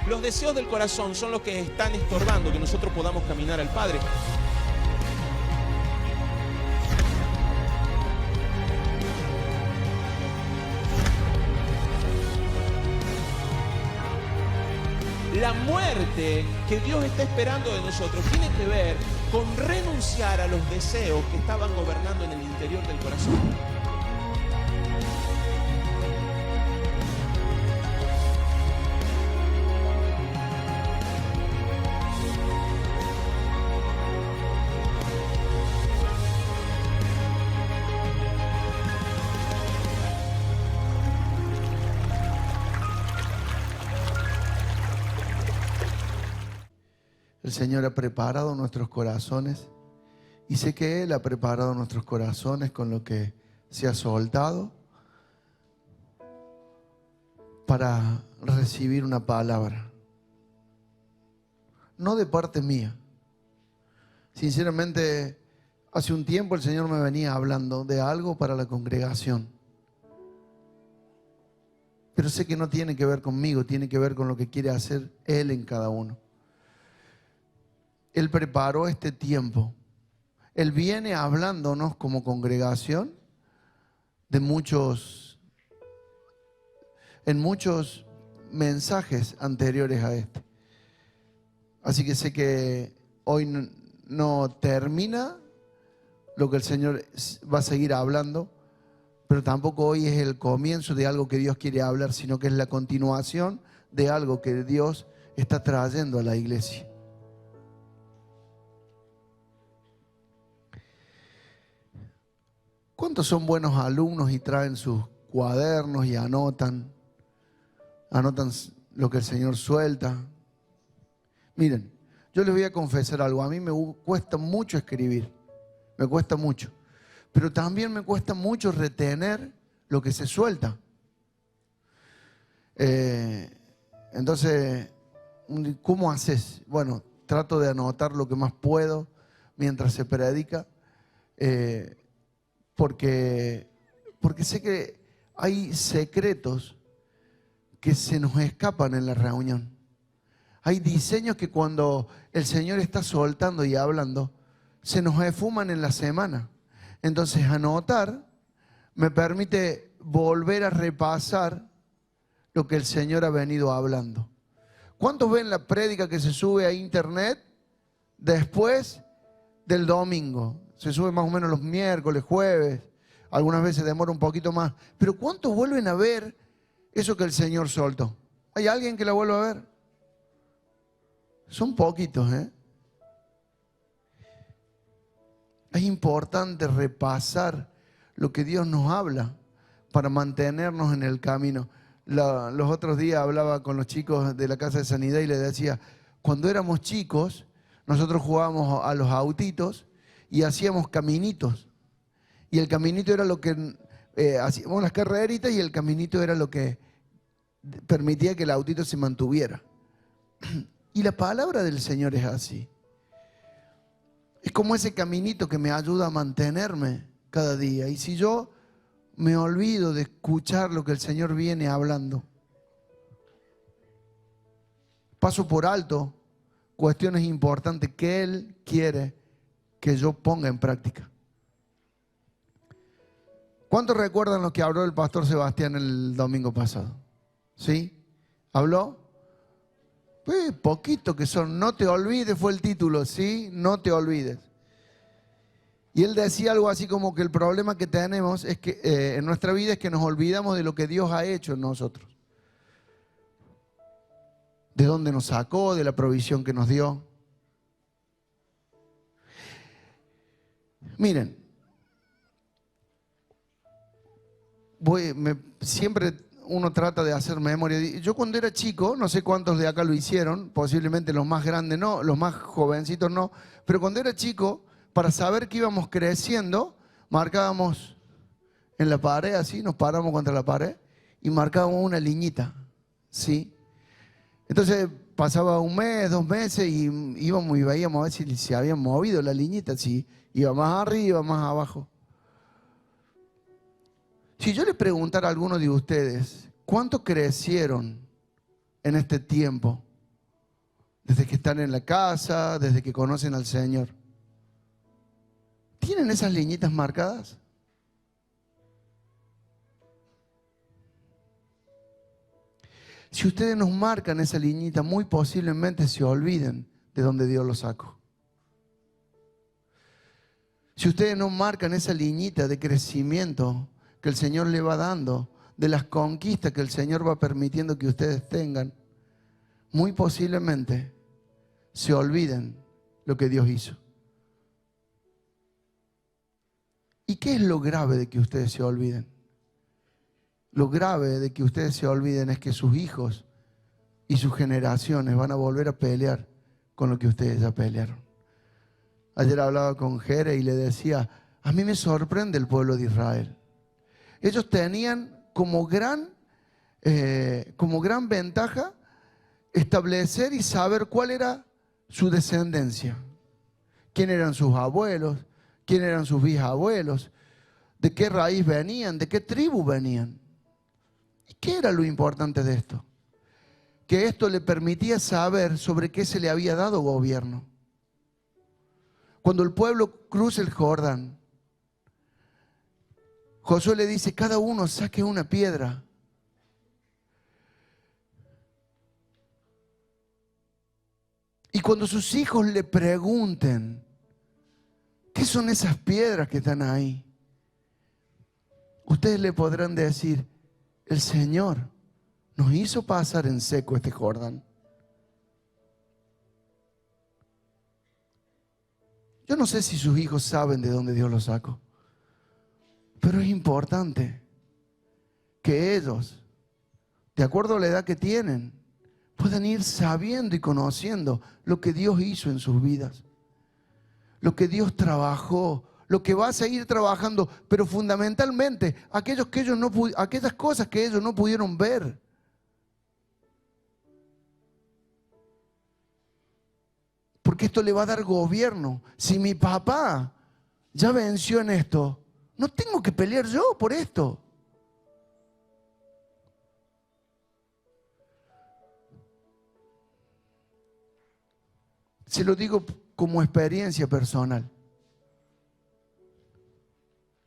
Los deseos del corazón son los que están estorbando que nosotros podamos caminar al Padre. La muerte que Dios está esperando de nosotros tiene que ver con renunciar a los deseos que estaban gobernando en el interior del corazón. El Señor ha preparado nuestros corazones y sé que Él ha preparado nuestros corazones con lo que se ha soltado para recibir una palabra. No de parte mía. Sinceramente, hace un tiempo el Señor me venía hablando de algo para la congregación. Pero sé que no tiene que ver conmigo, tiene que ver con lo que quiere hacer Él en cada uno. Él preparó este tiempo. Él viene hablándonos como congregación en muchos mensajes anteriores a este. Así que sé que hoy no termina lo que el Señor va a seguir hablando, pero tampoco hoy es el comienzo de algo que Dios quiere hablar, sino que es la continuación de algo que Dios está trayendo a la iglesia. ¿Cuántos son buenos alumnos y traen sus cuadernos y anotan lo que el Señor suelta? Miren, yo les voy a confesar algo. A mí me cuesta mucho escribir, me cuesta mucho. Pero también me cuesta mucho retener lo que se suelta. Entonces, ¿cómo haces? Bueno, trato de anotar lo que más puedo mientras se predica. Porque sé que hay secretos que se nos escapan en la reunión. Hay diseños que cuando el Señor está soltando y hablando, se nos esfuman en la semana. Entonces anotar me permite volver a repasar lo que el Señor ha venido hablando. ¿Cuántos ven la prédica que se sube a internet después del domingo? Se sube más o menos los miércoles, jueves, algunas veces demora un poquito más. Pero ¿cuántos vuelven a ver eso que el Señor soltó? ¿Hay alguien que la vuelva a ver? Son poquitos, ¿eh? Es importante repasar lo que Dios nos habla para mantenernos en el camino. Los otros días hablaba con los chicos de la Casa de Sanidad y les decía, cuando éramos chicos, nosotros jugábamos a los autitos y hacíamos caminitos. Y el caminito era lo que hacíamos las carreritas y el caminito era lo que permitía que el autito se mantuviera. Y la palabra del Señor es así. Es como ese caminito que me ayuda a mantenerme cada día. Y si yo me olvido de escuchar lo que el Señor viene hablando, paso por alto cuestiones importantes que Él quiere que yo ponga en práctica. ¿Cuántos recuerdan lo que habló el pastor Sebastián el domingo pasado? ¿Sí? ¿Habló? Pues poquito que son. No te olvides fue el título, ¿sí? No te olvides. Y él decía algo así como que el problema que tenemos es que en nuestra vida es que nos olvidamos de lo que Dios ha hecho en nosotros. De dónde nos sacó, de la provisión que nos dio. Miren, siempre uno trata de hacer memoria. Yo cuando era chico, no sé cuántos de acá lo hicieron, posiblemente los más grandes no, los más jovencitos no, pero cuando era chico, para saber que íbamos creciendo, marcábamos en la pared, así, nos paramos contra la pared y marcábamos una liñita, ¿sí? Entonces pasaba un mes, 2 meses y íbamos y veíamos a ver si se habían movido la liñita, si iba más arriba, más abajo. Si yo le preguntara a alguno de ustedes, ¿cuánto crecieron en este tiempo? desde que están en la casa, desde que conocen al Señor. ¿Tienen esas liñitas marcadas? Si ustedes nos marcan esa liñita, muy posiblemente se olviden de donde Dios los sacó. Si ustedes no marcan esa liñita de crecimiento que el Señor le va dando, de las conquistas que el Señor va permitiendo que ustedes tengan, muy posiblemente se olviden lo que Dios hizo. ¿Y qué es lo grave de que ustedes se olviden? Lo grave de que ustedes se olviden es que sus hijos y sus generaciones van a volver a pelear con lo que ustedes ya pelearon. Ayer hablaba con Jere y le decía, a mí me sorprende el pueblo de Israel. Ellos tenían como gran ventaja establecer y saber cuál era su descendencia. ¿Quién eran sus abuelos? ¿Quién eran sus bisabuelos? ¿De qué raíz venían? ¿De qué tribu venían? ¿Y qué era lo importante de esto? Que esto le permitía saber sobre qué se le había dado gobierno. Cuando el pueblo cruza el Jordán, Josué le dice, cada uno saque una piedra. Y cuando sus hijos le pregunten, ¿qué son esas piedras que están ahí? Ustedes le podrán decir, el Señor nos hizo pasar en seco este Jordán. Yo no sé si sus hijos saben de dónde Dios los sacó, pero es importante que ellos, de acuerdo a la edad que tienen, puedan ir sabiendo y conociendo lo que Dios hizo en sus vidas, lo que Dios trabajó, lo que va a seguir trabajando, pero fundamentalmente aquellas cosas que ellos no pudieron ver. Porque esto le va a dar gobierno. Si mi papá ya venció en esto, no tengo que pelear yo por esto. Se lo digo como experiencia personal.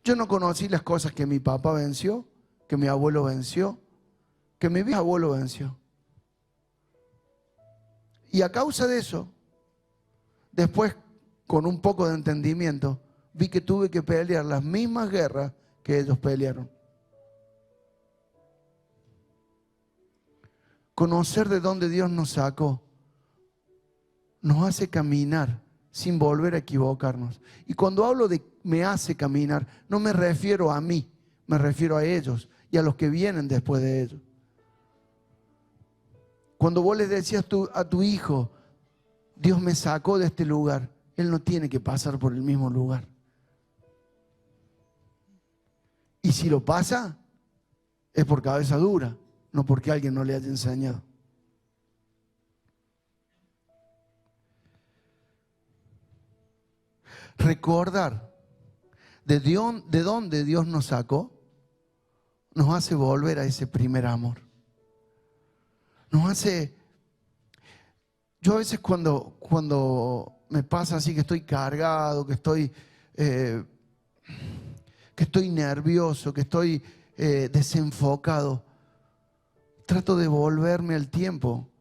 Yo no conocí las cosas que mi papá venció, que mi abuelo venció, que mi bisabuelo venció. Y a causa de eso, después, con un poco de entendimiento, vi que tuve que pelear las mismas guerras que ellos pelearon. Conocer de dónde Dios nos sacó nos hace caminar sin volver a equivocarnos. Y cuando hablo de me hace caminar, no me refiero a mí, me refiero a ellos y a los que vienen después de ellos. Cuando vos le decías a tu hijo, Dios me sacó de este lugar, él no tiene que pasar por el mismo lugar. Y si lo pasa, es por cabeza dura, no porque alguien no le haya enseñado. Recordar de dónde Dios nos sacó nos hace volver a ese primer amor. Nos hace... Yo a veces cuando me pasa así que estoy cargado, que estoy nervioso, que estoy desenfocado, trato de volverme al tiempo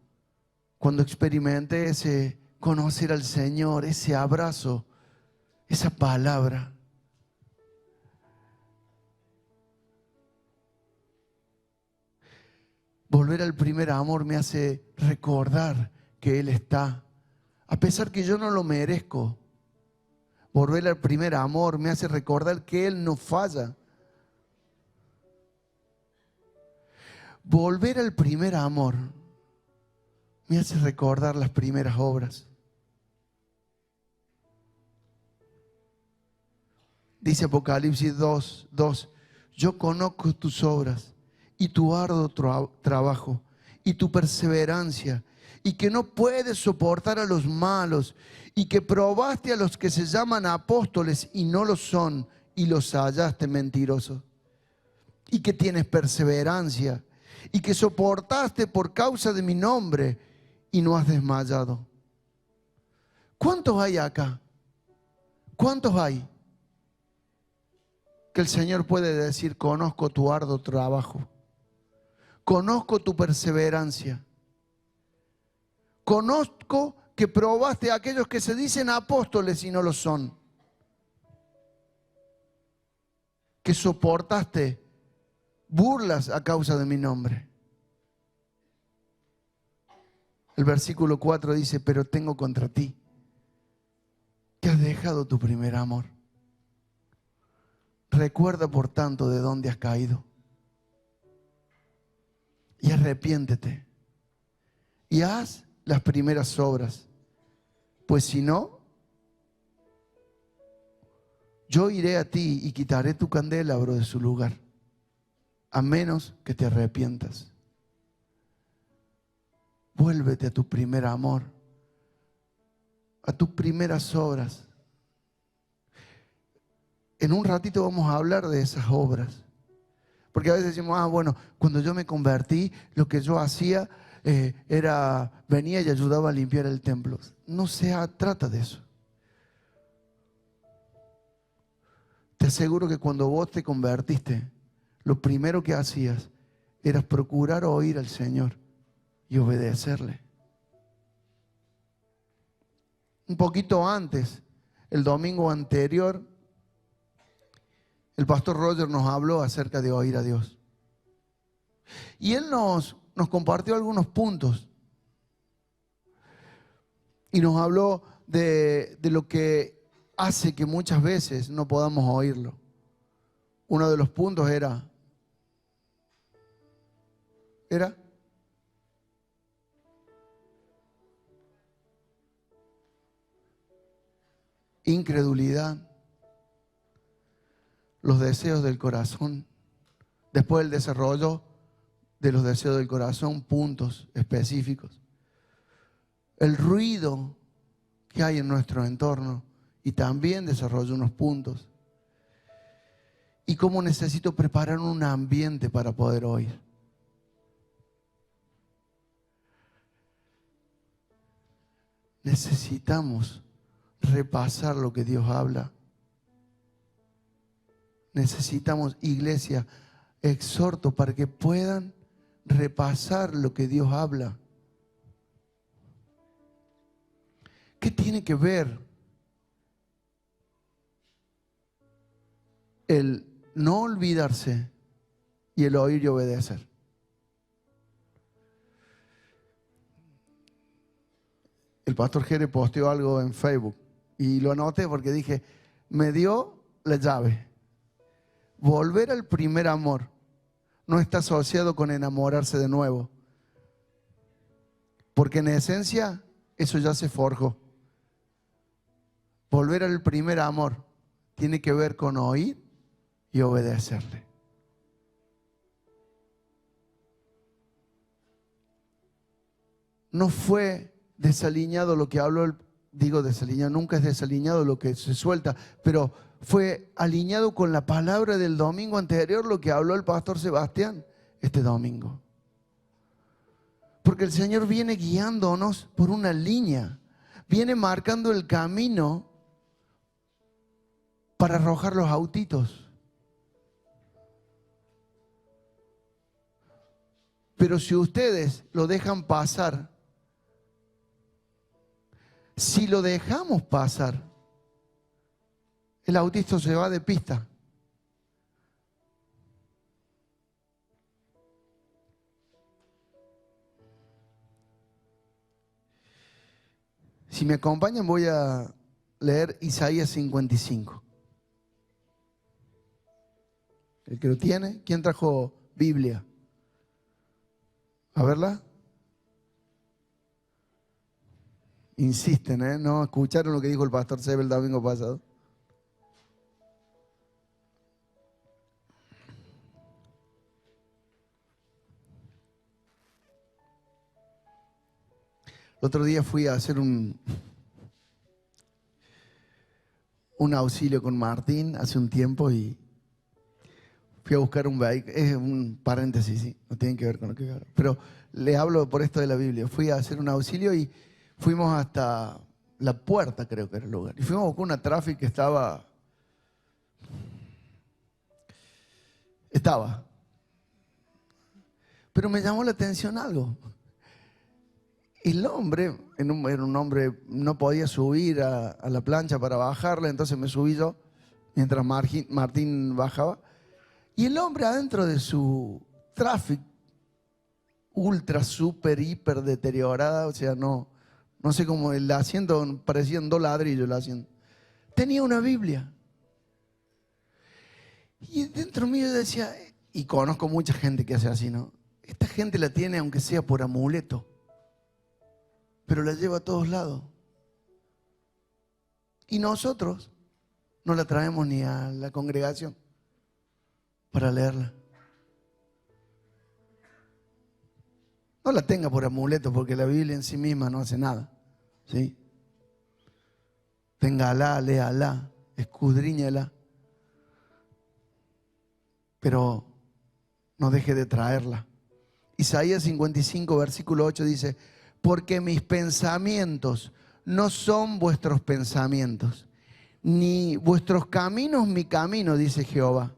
cuando experimenté ese conocer al Señor, ese abrazo, esa palabra. Volver al primer amor me hace recordar que Él está, a pesar que yo no lo merezco. Volver al primer amor me hace recordar que Él no falla. Volver al primer amor me hace recordar las primeras obras. Dice Apocalipsis 2:2, yo conozco tus obras y tu arduo trabajo y tu perseverancia, y que no puedes soportar a los malos, y que probaste a los que se llaman apóstoles y no lo son, y los hallaste mentirosos, y que tienes perseverancia, y que soportaste por causa de mi nombre, y no has desmayado. ¿Cuántos hay acá? ¿Cuántos hay que el Señor puede decir, conozco tu arduo trabajo, conozco tu perseverancia, conozco que probaste a aquellos que se dicen apóstoles y no lo son, que soportaste burlas a causa de mi nombre? El versículo 4 dice, pero tengo contra ti que has dejado tu primer amor. Recuerda por tanto de dónde has caído y arrepiéntete y haz las primeras obras, pues si no, yo iré a ti y quitaré tu candelabro de su lugar, a menos que te arrepientas. Vuélvete a tu primer amor, a tus primeras obras. En un ratito vamos a hablar de esas obras. Porque a veces decimos, bueno, cuando yo me convertí, lo que yo hacía era, venía y ayudaba a limpiar el templo. No se trata de eso. Te aseguro que cuando vos te convertiste, lo primero que hacías era procurar oír al Señor y obedecerle. Un poquito antes, el domingo anterior, el pastor Roger nos habló acerca de oír a Dios. Y él nos compartió algunos puntos. Y nos habló de lo que hace que muchas veces no podamos oírlo. Uno de los puntos era incredulidad, los deseos del corazón. Después el desarrollo de los deseos del corazón, puntos específicos. El ruido que hay en nuestro entorno y también desarrolla unos puntos. Y cómo necesito preparar un ambiente para poder oír. Necesitamos repasar lo que Dios habla. Necesitamos, iglesia, exhorto para que puedan repasar lo que Dios habla. ¿Qué tiene que ver el no olvidarse y el oír y obedecer? El pastor Jere posteó algo en Facebook y lo anoté porque dije, me dio la llave. Volver al primer amor no está asociado con enamorarse de nuevo, porque en esencia eso ya se forjó. Volver al primer amor tiene que ver con oír y obedecerle. No fue desaliñado lo que habló, digo desaliñado, nunca es desaliñado lo que se suelta, pero fue alineado con la palabra del domingo anterior, lo que habló el pastor Sebastián este domingo. Porque el Señor viene guiándonos por una línea, viene marcando el camino para arrojar los autitos. Pero si ustedes lo dejan pasar, si lo dejamos pasar, el autito se va de pista. Si me acompañan voy a leer Isaías 55. ¿El que lo tiene? ¿Quién trajo Biblia? A verla. Insisten, ¿eh? ¿No escucharon lo que dijo el pastor Sebe el domingo pasado? El otro día fui a hacer un auxilio con Martín hace un tiempo y Fui a buscar un vehículo, es un paréntesis, ¿sí? No tiene que ver con lo que hablo. Pero le hablo por esto de la Biblia. Fui a hacer un auxilio y fuimos hasta La Puerta, creo que era el lugar. Y fuimos a buscar una tráfico que estaba. Pero me llamó la atención algo. El hombre, era un hombre, no podía subir a la plancha para bajarla, entonces me subí yo mientras Martín bajaba. Y el hombre adentro de su Traffic, ultra, super, hiper deteriorada, o sea, no sé cómo, el asiento parecían 2 ladrillos el asiento. Tenía una Biblia. Y dentro mío yo decía, y conozco mucha gente que hace así, ¿no? Esta gente la tiene aunque sea por amuleto, pero la lleva a todos lados. Y nosotros no la traemos ni a la congregación para leerla. No la tenga por amuleto, porque la Biblia en sí misma no hace nada, ¿sí? Téngala, léala, escudriñela, pero no deje de traerla. Isaías 55, versículo 8 dice: porque mis pensamientos no son vuestros pensamientos, ni vuestros caminos mi camino, dice Jehová.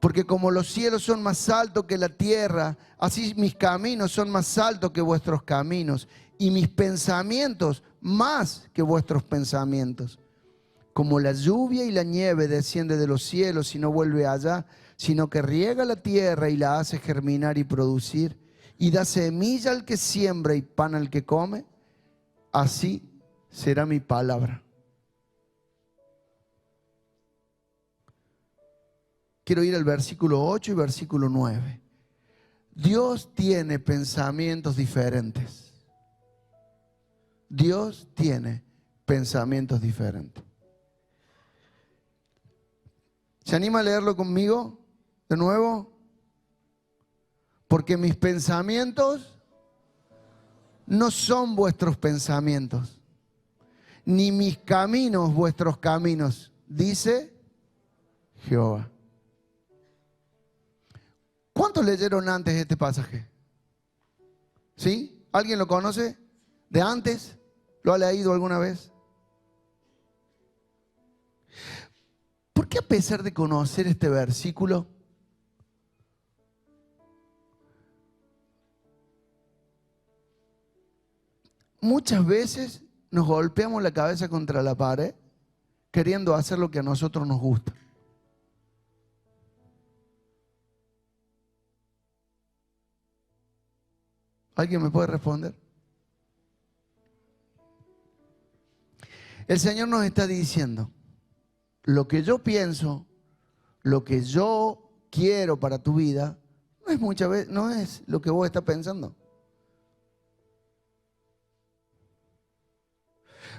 Porque como los cielos son más altos que la tierra, así mis caminos son más altos que vuestros caminos, y mis pensamientos más que vuestros pensamientos. Como la lluvia y la nieve desciende de los cielos y no vuelve allá, sino que riega la tierra y la hace germinar y producir, y da semilla al que siembra y pan al que come, así será mi palabra. Quiero ir al versículo 8 y versículo 9. Dios tiene pensamientos diferentes. Dios tiene pensamientos diferentes. ¿Se anima a leerlo conmigo de nuevo? Porque mis pensamientos no son vuestros pensamientos, ni mis caminos vuestros caminos, dice Jehová. ¿Cuántos leyeron antes este pasaje? ¿Sí? ¿Alguien lo conoce? ¿De antes? ¿Lo ha leído alguna vez? ¿Por qué a pesar de conocer este versículo, muchas veces nos golpeamos la cabeza contra la pared queriendo hacer lo que a nosotros nos gusta? ¿Alguien me puede responder? El Señor nos está diciendo: lo que yo pienso, lo que yo quiero para tu vida, no es lo que vos estás pensando.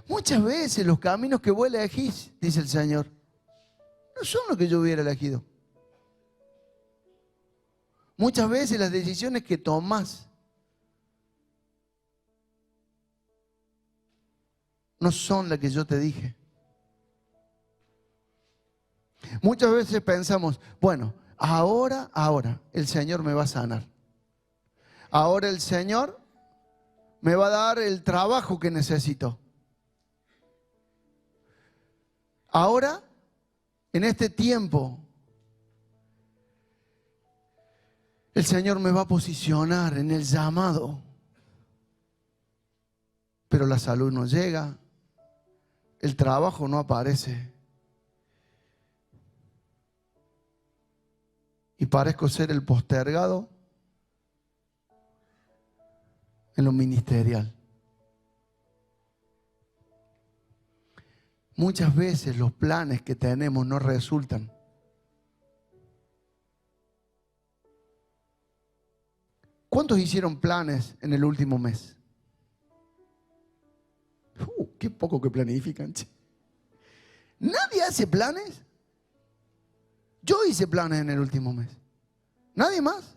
Muchas veces los caminos que vos elegís, dice el Señor, no son los que yo hubiera elegido. Muchas veces las decisiones que tomás no son las que yo te dije. Muchas veces pensamos, bueno, ahora el Señor me va a sanar. Ahora el Señor me va a dar el trabajo que necesito. Ahora, en este tiempo, el Señor me va a posicionar en el llamado. Pero la salud no llega, el trabajo no aparece. Y parezco ser el postergado en lo ministerial. Muchas veces los planes que tenemos no resultan. ¿Cuántos hicieron planes en el último mes? Qué poco que planifican. ¿Nadie hace planes? Yo hice planes en el último mes. ¿Nadie más?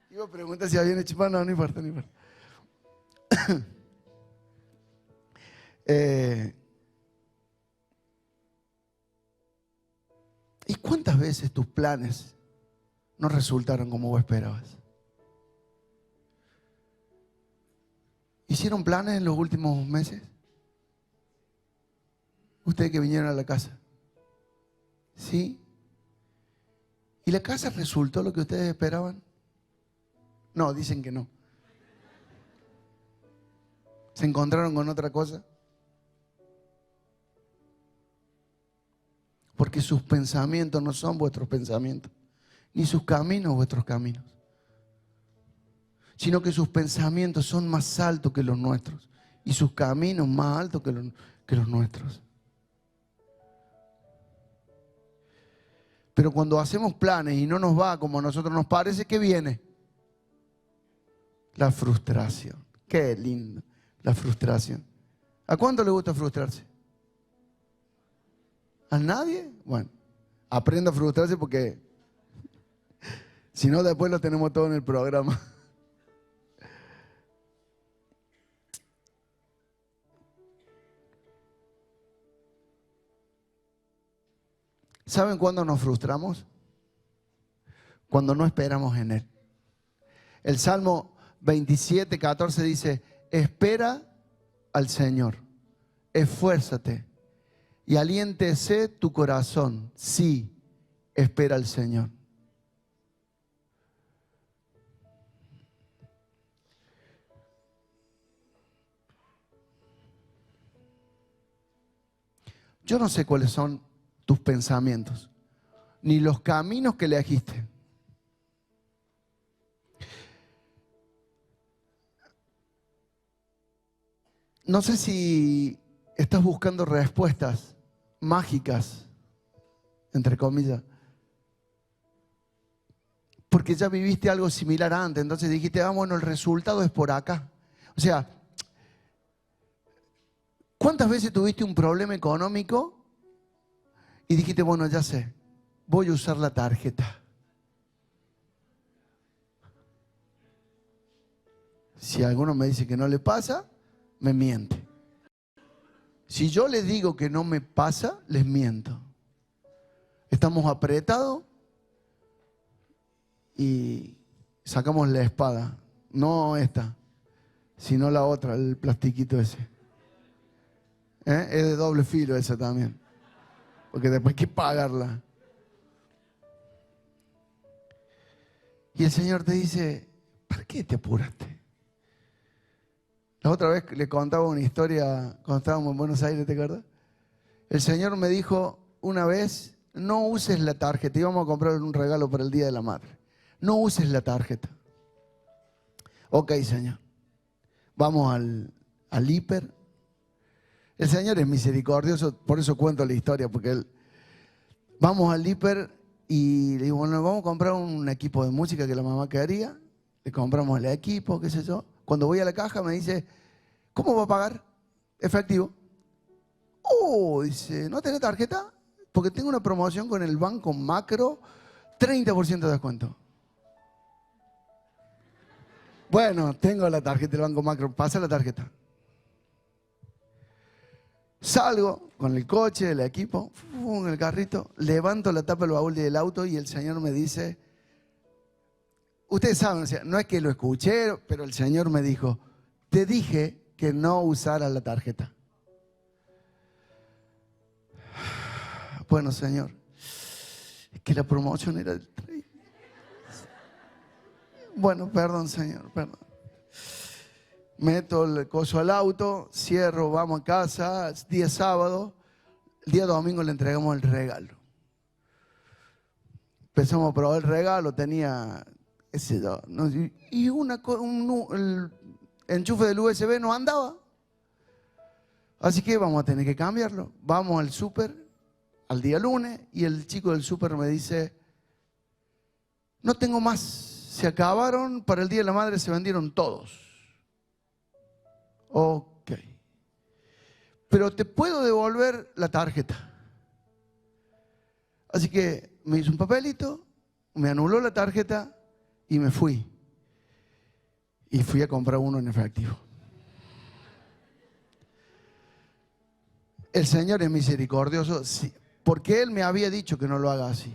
Iba a preguntar si habían hecho planes. No importa. ¿Cuántas veces tus planes no resultaron como vos esperabas? ¿Hicieron planes en los últimos meses? Ustedes que vinieron a la casa. ¿Sí? ¿Y la casa resultó lo que ustedes esperaban? No, dicen que no. ¿Se encontraron con otra cosa? Porque sus pensamientos no son vuestros pensamientos, ni sus caminos vuestros caminos, sino que sus pensamientos son más altos que los nuestros y sus caminos más altos que los nuestros. Pero cuando hacemos planes y no nos va como a nosotros nos parece, ¿qué viene? La frustración. Qué lindo, la frustración. ¿A cuánto le gusta frustrarse? ¿A nadie? Bueno, aprenda a frustrarse porque si no después lo tenemos todo en el programa. ¿Saben cuándo nos frustramos? Cuando no esperamos en Él. El Salmo 27, 14 dice, espera al Señor, esfuérzate y aliéntese tu corazón. Sí, espera al Señor. Yo no sé cuáles son tus pensamientos, ni los caminos que elegiste. No sé si estás buscando respuestas mágicas, entre comillas, porque ya viviste algo similar antes, entonces dijiste, bueno, el resultado es por acá. O sea, ¿cuántas veces tuviste un problema económico y dijiste, bueno, ya sé, voy a usar la tarjeta? Si alguno me dice que no le pasa, me miente. Si yo les digo que no me pasa, les miento. Estamos apretados y sacamos la espada. No esta, sino la otra, el plastiquito ese. Es de doble filo esa también, porque después hay que pagarla. Y el Señor te dice, ¿para qué te apuraste? La otra vez le contaba una historia cuando estábamos en Buenos Aires, ¿te acuerdas? El Señor me dijo una vez, no uses la tarjeta. Íbamos a comprar un regalo para el Día de la Madre. No uses la tarjeta. Ok, Señor. Vamos al hiper. El Señor es misericordioso, por eso cuento la historia, porque vamos al hiper y le digo, bueno, vamos a comprar un equipo de música que la mamá quería. Le compramos el equipo, qué sé yo. Cuando voy a la caja me dice, ¿cómo va a pagar? Efectivo. Oh, dice, ¿no tenés tarjeta? Porque tengo una promoción con el Banco Macro, 30% de descuento. Bueno, tengo la tarjeta del Banco Macro, pasa la tarjeta. Salgo con el coche, el equipo, en el carrito, levanto la tapa del baúl del auto y el Señor me dice, ustedes saben, o sea, no es que lo escuché, pero el Señor me dijo, te dije que no usaras la tarjeta. Bueno, Señor, es que la promoción era del 3. Bueno, perdón, Señor, perdón. Meto el coso al auto, cierro, vamos a casa, día sábado, el día domingo le entregamos el regalo. Empezamos a probar el regalo, tenía ese no, y el enchufe del USB no andaba. Así que vamos a tener que cambiarlo. Vamos al súper al día lunes y el chico del súper me dice, no tengo más, se acabaron, para el Día de la Madre se vendieron todos. Ok. Pero te puedo devolver la tarjeta. Así que me hizo un papelito, me anuló la tarjeta y me fui. Y fui a comprar uno en efectivo. El Señor es misericordioso. Sí, porque él me había dicho que no lo haga así.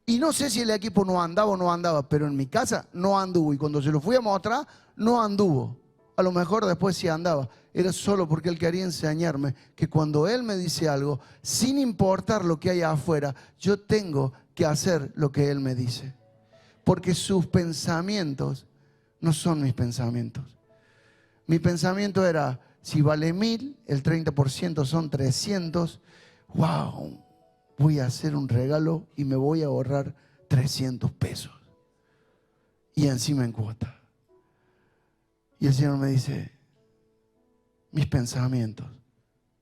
Y no sé si el equipo no andaba o no andaba, pero en mi casa no anduvo. Y cuando se lo fui a mostrar, no anduvo. A lo mejor después sí andaba. Era solo porque él quería enseñarme que cuando él me dice algo, sin importar lo que haya afuera, yo tengo que hacer lo que él me dice. Porque sus pensamientos no son mis pensamientos. Mi pensamiento era, si vale 1000, el 30% son 300. ¡Wow! Voy a hacer un regalo y me voy a ahorrar 300 pesos. Y encima en cuota. Y el Señor me dice, mis pensamientos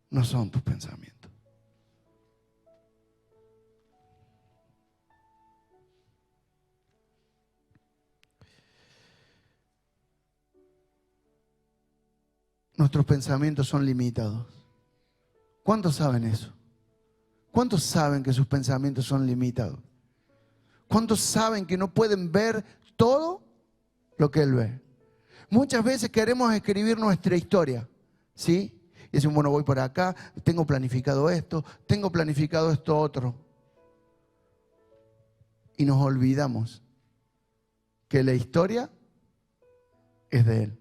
no son tus pensamientos. Nuestros pensamientos son limitados. ¿Cuántos saben eso? ¿Cuántos saben que sus pensamientos son limitados? ¿Cuántos saben que no pueden ver todo lo que Él ve? Muchas veces queremos escribir nuestra historia, ¿sí? Y decimos, bueno, voy por acá, tengo planificado esto otro. Y nos olvidamos que la historia es de Él.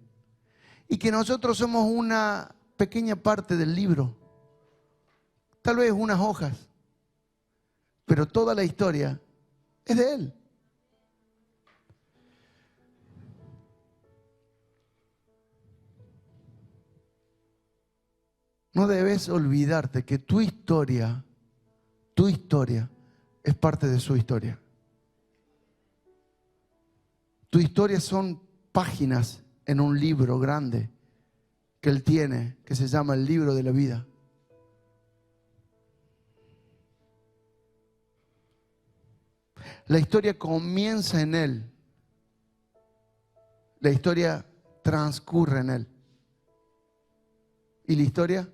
Y que nosotros somos una pequeña parte del libro. Tal vez unas hojas, pero toda la historia es de Él. No debes olvidarte que tu historia es parte de su historia. Tu historia son páginas en un libro grande que Él tiene, que se llama el libro de la vida. La historia comienza en Él. La historia transcurre en Él. ¿Y la historia?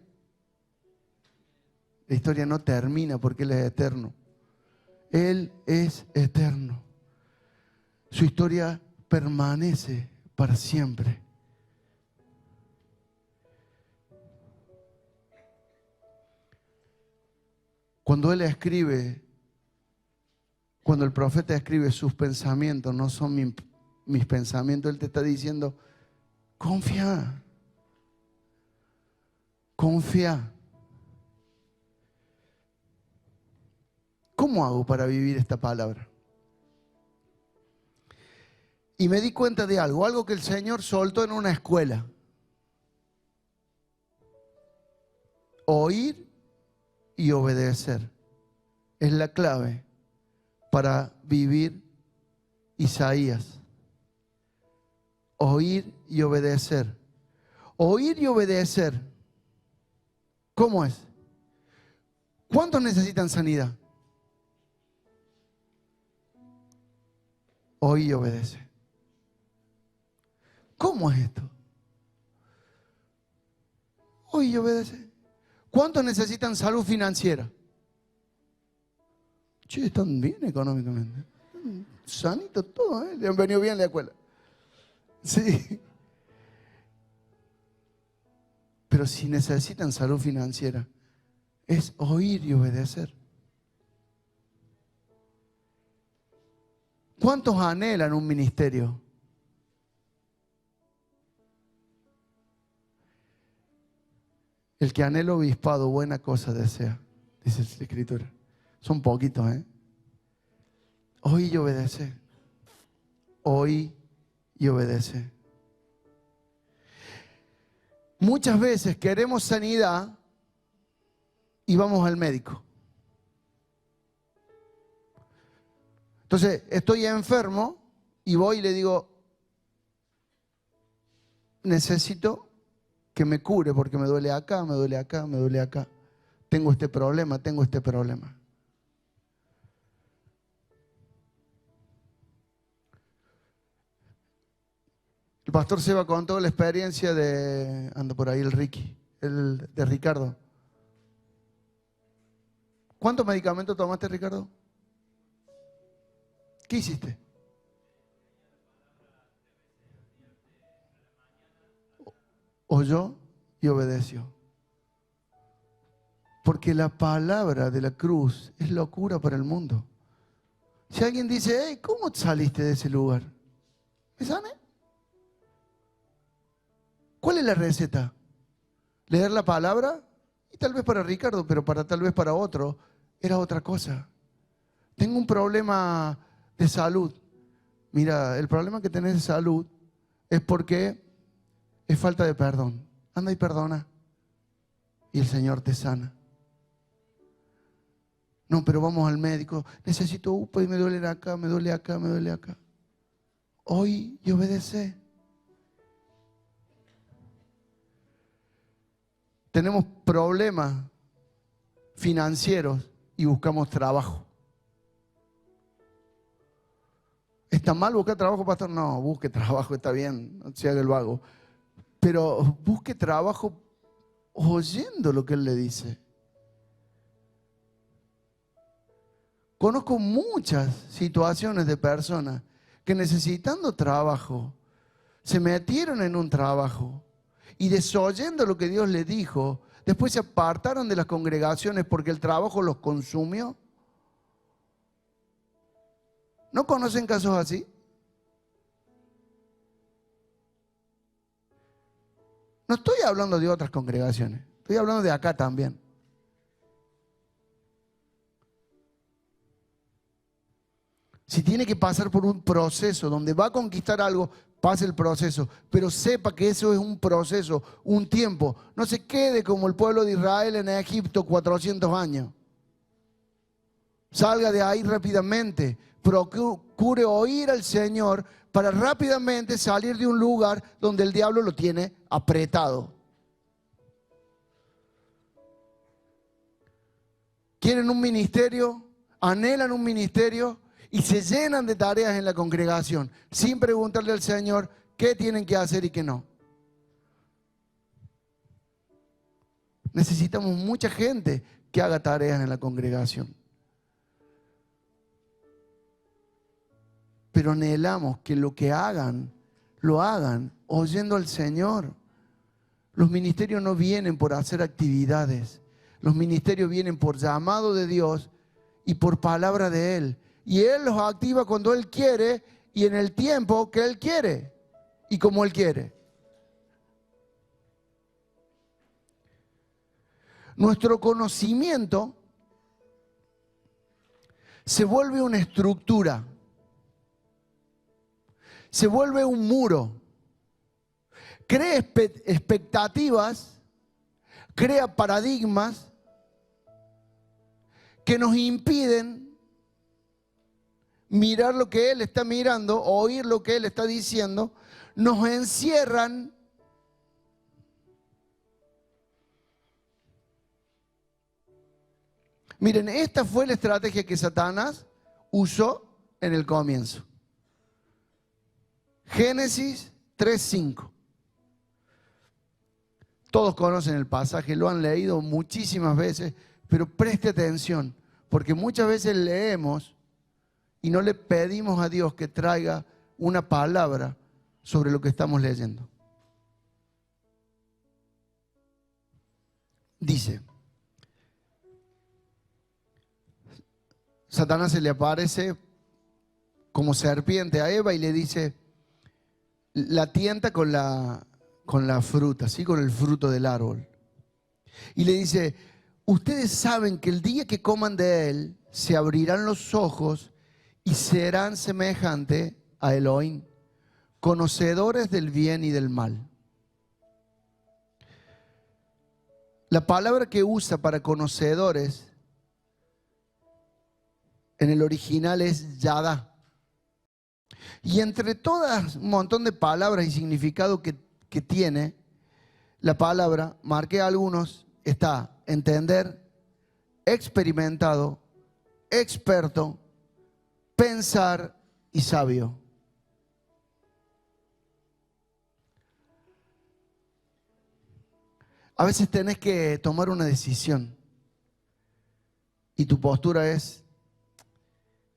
La historia no termina porque Él es eterno. Él es eterno. Su historia permanece para siempre. Cuando Él escribe, cuando el profeta escribe, sus pensamientos no son mis pensamientos, Él te está diciendo, confía, confía. ¿Cómo hago para vivir esta palabra? Y me di cuenta de algo que el Señor soltó en una escuela. Oír y obedecer es la clave para vivir Isaías. Oír y obedecer. Oír y obedecer. ¿Cómo es? ¿Cuántos necesitan sanidad? Oír y obedece. ¿Cómo es esto? Oír y obedece. ¿Cuántos necesitan salud financiera? Che, están bien económicamente. Sanitos todos, ¿eh? Le han venido bien la escuela. Sí. Pero si necesitan salud financiera, es oír y obedecer. ¿Cuántos anhelan un ministerio? El que anhela obispado, buena cosa desea, dice la Escritura. Son poquitos, ¿eh? Oí y obedece. Oí y obedece. Muchas veces queremos sanidad y vamos al médico. Entonces, estoy enfermo y voy y le digo, necesito que me cure porque me duele acá, me duele acá, me duele acá. Tengo este problema, tengo este problema. El pastor Seba contó la experiencia de, anda por ahí el Ricky, de Ricardo. ¿Cuántos medicamentos tomaste, Ricardo? ¿Qué hiciste? Oyó y obedeció. Porque la palabra de la cruz es locura para el mundo. Si alguien dice, hey, ¿cómo saliste de ese lugar? ¿Me sané? ¿Cuál es la receta? ¿Leer la palabra? Y tal vez para Ricardo, pero tal vez para otro, era otra cosa. Tengo un problema de salud. Mira, el problema que tenés de salud es porque es falta de perdón. Anda y perdona. Y el Señor te sana. No, pero vamos al médico. Necesito UPA y me duele acá, me duele acá, me duele acá. Hoy y obedece. Tenemos problemas financieros y buscamos trabajo. ¿Está mal buscar trabajo, pastor? No, busque trabajo, está bien, no se haga el vago. Pero busque trabajo oyendo lo que Él le dice. Conozco muchas situaciones de personas que necesitando trabajo, se metieron en un trabajo y desoyendo lo que Dios les dijo, después se apartaron de las congregaciones porque el trabajo los consumió. ¿No conocen casos así? No estoy hablando de otras congregaciones, estoy hablando de acá también. Si tiene que pasar por un proceso donde va a conquistar algo, pase el proceso. Pero sepa que eso es un proceso, un tiempo. No se quede como el pueblo de Israel en Egipto 400 años. Salga de ahí rápidamente. Procure oír al Señor para rápidamente salir de un lugar donde el diablo lo tiene apretado. ¿Quieren un ministerio? ¿Anhelan un ministerio? Y se llenan de tareas en la congregación sin preguntarle al Señor qué tienen que hacer y qué no. Necesitamos mucha gente que haga tareas en la congregación. Pero anhelamos que lo que hagan, lo hagan oyendo al Señor. Los ministerios no vienen por hacer actividades. Los ministerios vienen por llamado de Dios y por palabra de Él. Y Él los activa cuando Él quiere y en el tiempo que Él quiere y como Él quiere. Nuestro conocimiento se vuelve una estructura, se vuelve un muro, crea expectativas, crea paradigmas que nos impiden mirar lo que Él está mirando, oír lo que Él está diciendo, nos encierran Miren, esta fue la estrategia que Satanás usó en el comienzo. Génesis 3:5. Todos conocen el pasaje, lo han leído muchísimas veces, pero preste atención, porque muchas veces leemos y no le pedimos a Dios que traiga una palabra sobre lo que estamos leyendo. Dice, Satanás se le aparece como serpiente a Eva y le dice, la tienta con la fruta, ¿sí? Con el fruto del árbol. Y le dice, ustedes saben que el día que coman de él, se abrirán los ojos y serán semejantes a Elohim, conocedores del bien y del mal. La palabra que usa para conocedores en el original es yada. Y entre todas un montón de palabras y significado que tiene la palabra, marqué algunos, está entender, experimentado, experto, pensar y sabio. A veces tenés que tomar una decisión y tu postura es,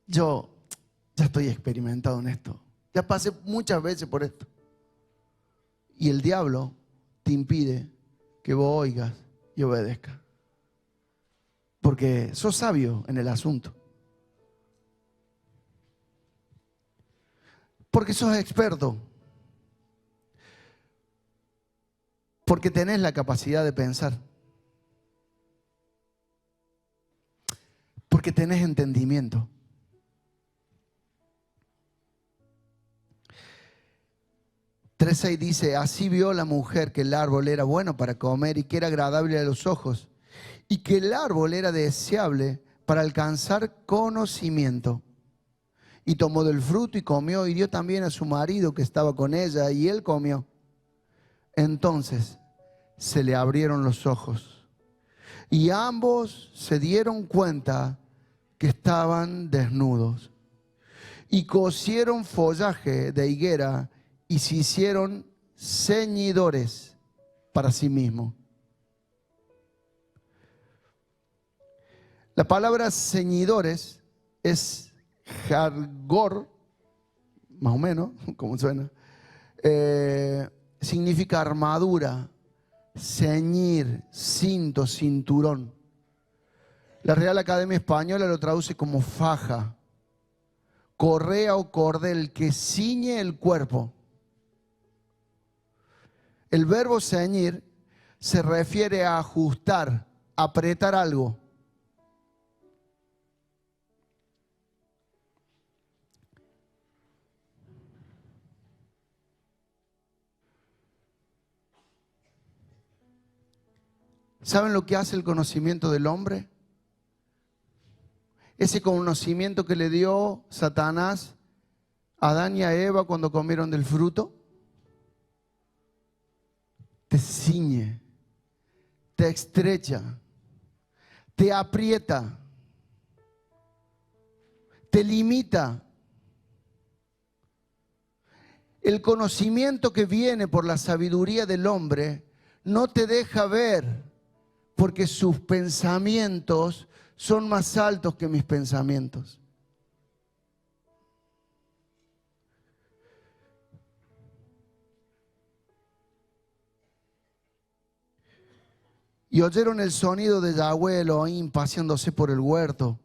yo ya estoy experimentado en esto, ya pasé muchas veces por esto. Y el diablo te impide que vos oigas y obedezcas. Porque sos sabio en el asunto. Porque sos experto. Porque tenés la capacidad de pensar. Porque tenés entendimiento. (3:6) dice, así vio la mujer que el árbol era bueno para comer y que era agradable a los ojos y que el árbol era deseable para alcanzar conocimiento. Y tomó del fruto y comió y dio también a su marido que estaba con ella y él comió. Entonces se le abrieron los ojos y ambos se dieron cuenta que estaban desnudos y cosieron follaje de higuera y se hicieron ceñidores para sí mismos. La palabra ceñidores es jargor, más o menos, como suena. Significa armadura, ceñir, cinto, cinturón. La Real Academia Española lo traduce como faja, correa o cordel que ciñe el cuerpo. El verbo ceñir se refiere a ajustar, apretar algo. ¿Saben lo que hace el conocimiento del hombre? Ese conocimiento que le dio Satanás a Adán y a Eva cuando comieron del fruto, te ciñe, te estrecha, te aprieta, te limita. El conocimiento que viene por la sabiduría del hombre no te deja ver, porque sus pensamientos son más altos que mis pensamientos. Y oyeron el sonido de Yahweh Elohim paseándose por el huerto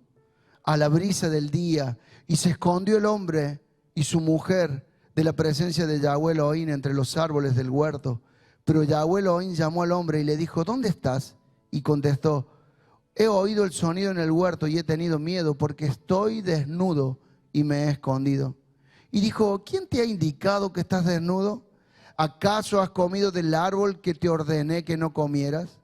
a la brisa del día, y se escondió el hombre y su mujer de la presencia de Yahweh Elohim entre los árboles del huerto. Pero Yahweh Elohim llamó al hombre y le dijo, ¿dónde estás? Y contestó, he oído el sonido en el huerto y he tenido miedo porque estoy desnudo y me he escondido. Y dijo, ¿quién te ha indicado que estás desnudo? ¿Acaso has comido del árbol que te ordené que no comieras?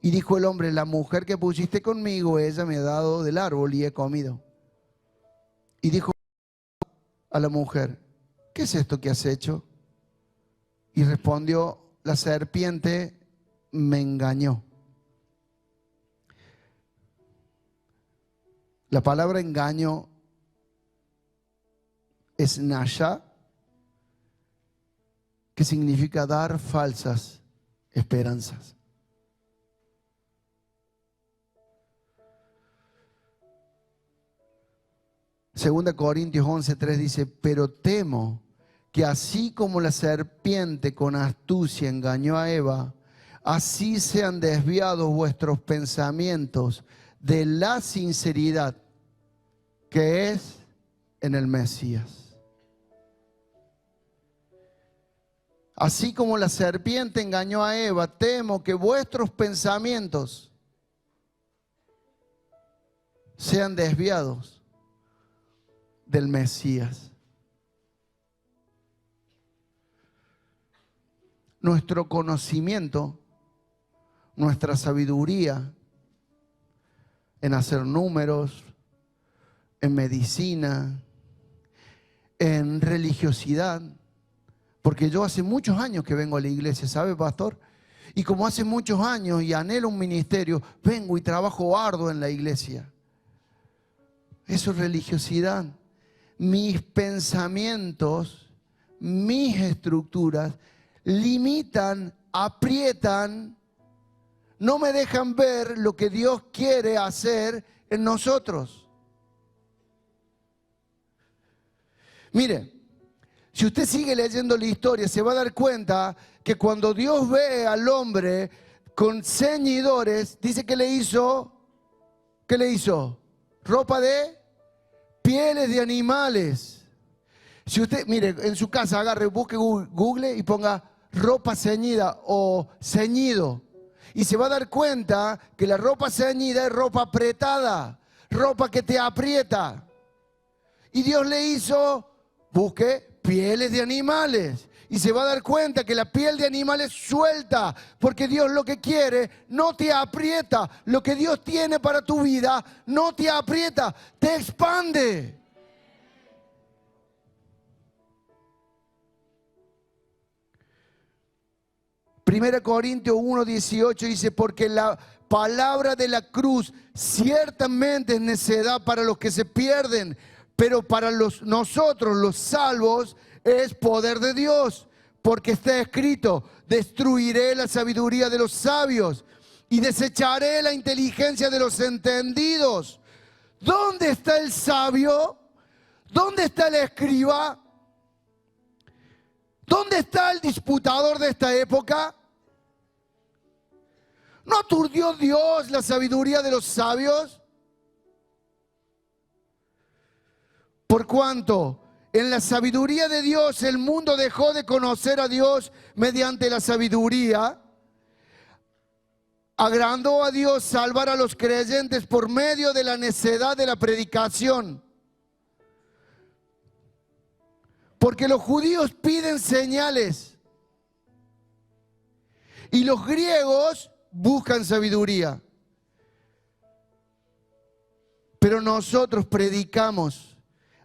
Y dijo el hombre, la mujer que pusiste conmigo, ella me ha dado del árbol y he comido. Y dijo a la mujer, ¿qué es esto que has hecho? Y respondió, la serpiente me engañó. La palabra engaño es nasha, que significa dar falsas esperanzas. Segunda Corintios 11:3 dice, pero temo que así como la serpiente con astucia engañó a Eva, así sean desviados vuestros pensamientos de la sinceridad que es en el Mesías. Así como la serpiente engañó a Eva, temo que vuestros pensamientos sean desviados del Mesías. Nuestro conocimiento, nuestra sabiduría en hacer números, en medicina, en religiosidad, porque yo hace muchos años que vengo a la iglesia, ¿sabe, pastor? Y como hace muchos años y anhelo un ministerio, vengo y trabajo arduo en la iglesia. Eso es religiosidad. Mis pensamientos, mis estructuras limitan, aprietan, no me dejan ver lo que Dios quiere hacer en nosotros. Mire, si usted sigue leyendo la historia, se va a dar cuenta que cuando Dios ve al hombre con ceñidores, dice que le hizo, ¿qué le hizo? Ropa de pieles de animales. Si usted, mire, en su casa agarre, busque Google y ponga ropa ceñida o ceñido. Y se va a dar cuenta que la ropa ceñida es ropa apretada, ropa que te aprieta. Y Dios le hizo, busque pieles de animales. Y se va a dar cuenta que la piel de animal es suelta, porque Dios lo que quiere no te aprieta. Lo que Dios tiene para tu vida no te aprieta, te expande. Primera Corintios 1:18 dice, porque la palabra de la cruz ciertamente es necedad para los que se pierden, pero para nosotros los salvos es poder de Dios, porque está escrito, destruiré la sabiduría de los sabios y desecharé la inteligencia de los entendidos. ¿Dónde está el sabio? ¿Dónde está el escriba? ¿Dónde está el disputador de esta época? ¿No aturdió Dios la sabiduría de los sabios? Por cuanto en la sabiduría de Dios el mundo dejó de conocer a Dios mediante la sabiduría, agradó a Dios salvar a los creyentes por medio de la necedad de la predicación. Porque los judíos piden señales y los griegos buscan sabiduría. Pero nosotros predicamos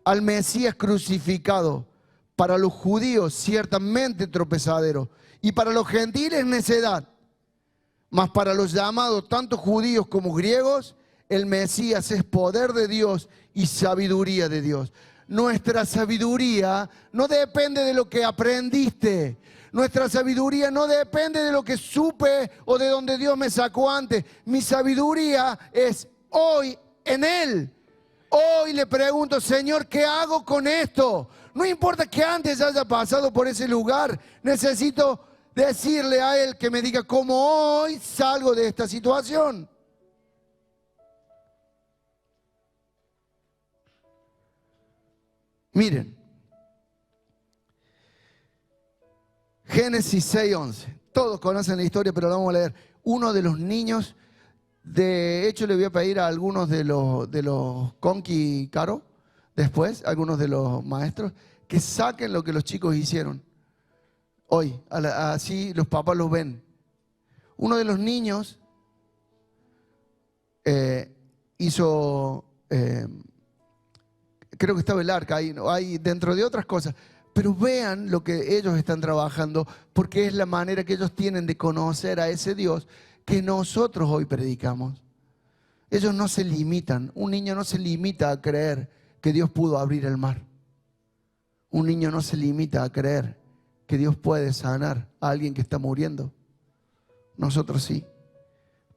al Mesías crucificado, para los judíos ciertamente tropezadero y para los gentiles necedad, mas para los llamados tanto judíos como griegos el Mesías es poder de Dios y sabiduría de Dios. Nuestra sabiduría no depende de lo que aprendiste. Nuestra sabiduría no depende de lo que supe o de donde Dios me sacó antes. Mi sabiduría es hoy en Él. Hoy le pregunto, Señor, ¿qué hago con esto? No importa que antes haya pasado por ese lugar. Necesito decirle a Él que me diga cómo hoy salgo de esta situación. Miren, Génesis 6:11. Todos conocen la historia, pero la vamos a leer. Uno de los niños, de hecho le voy a pedir a algunos de los Conqui Caro, después, algunos de los maestros, que saquen lo que los chicos hicieron hoy. Así los papás los ven. Uno de los niños hizo... creo que estaba el arca ahí dentro de otras cosas. Pero vean lo que ellos están trabajando, porque es la manera que ellos tienen de conocer a ese Dios que nosotros hoy predicamos. Ellos no se limitan. Un niño no se limita a creer que Dios pudo abrir el mar. Un niño no se limita a creer que Dios puede sanar a alguien que está muriendo. Nosotros sí.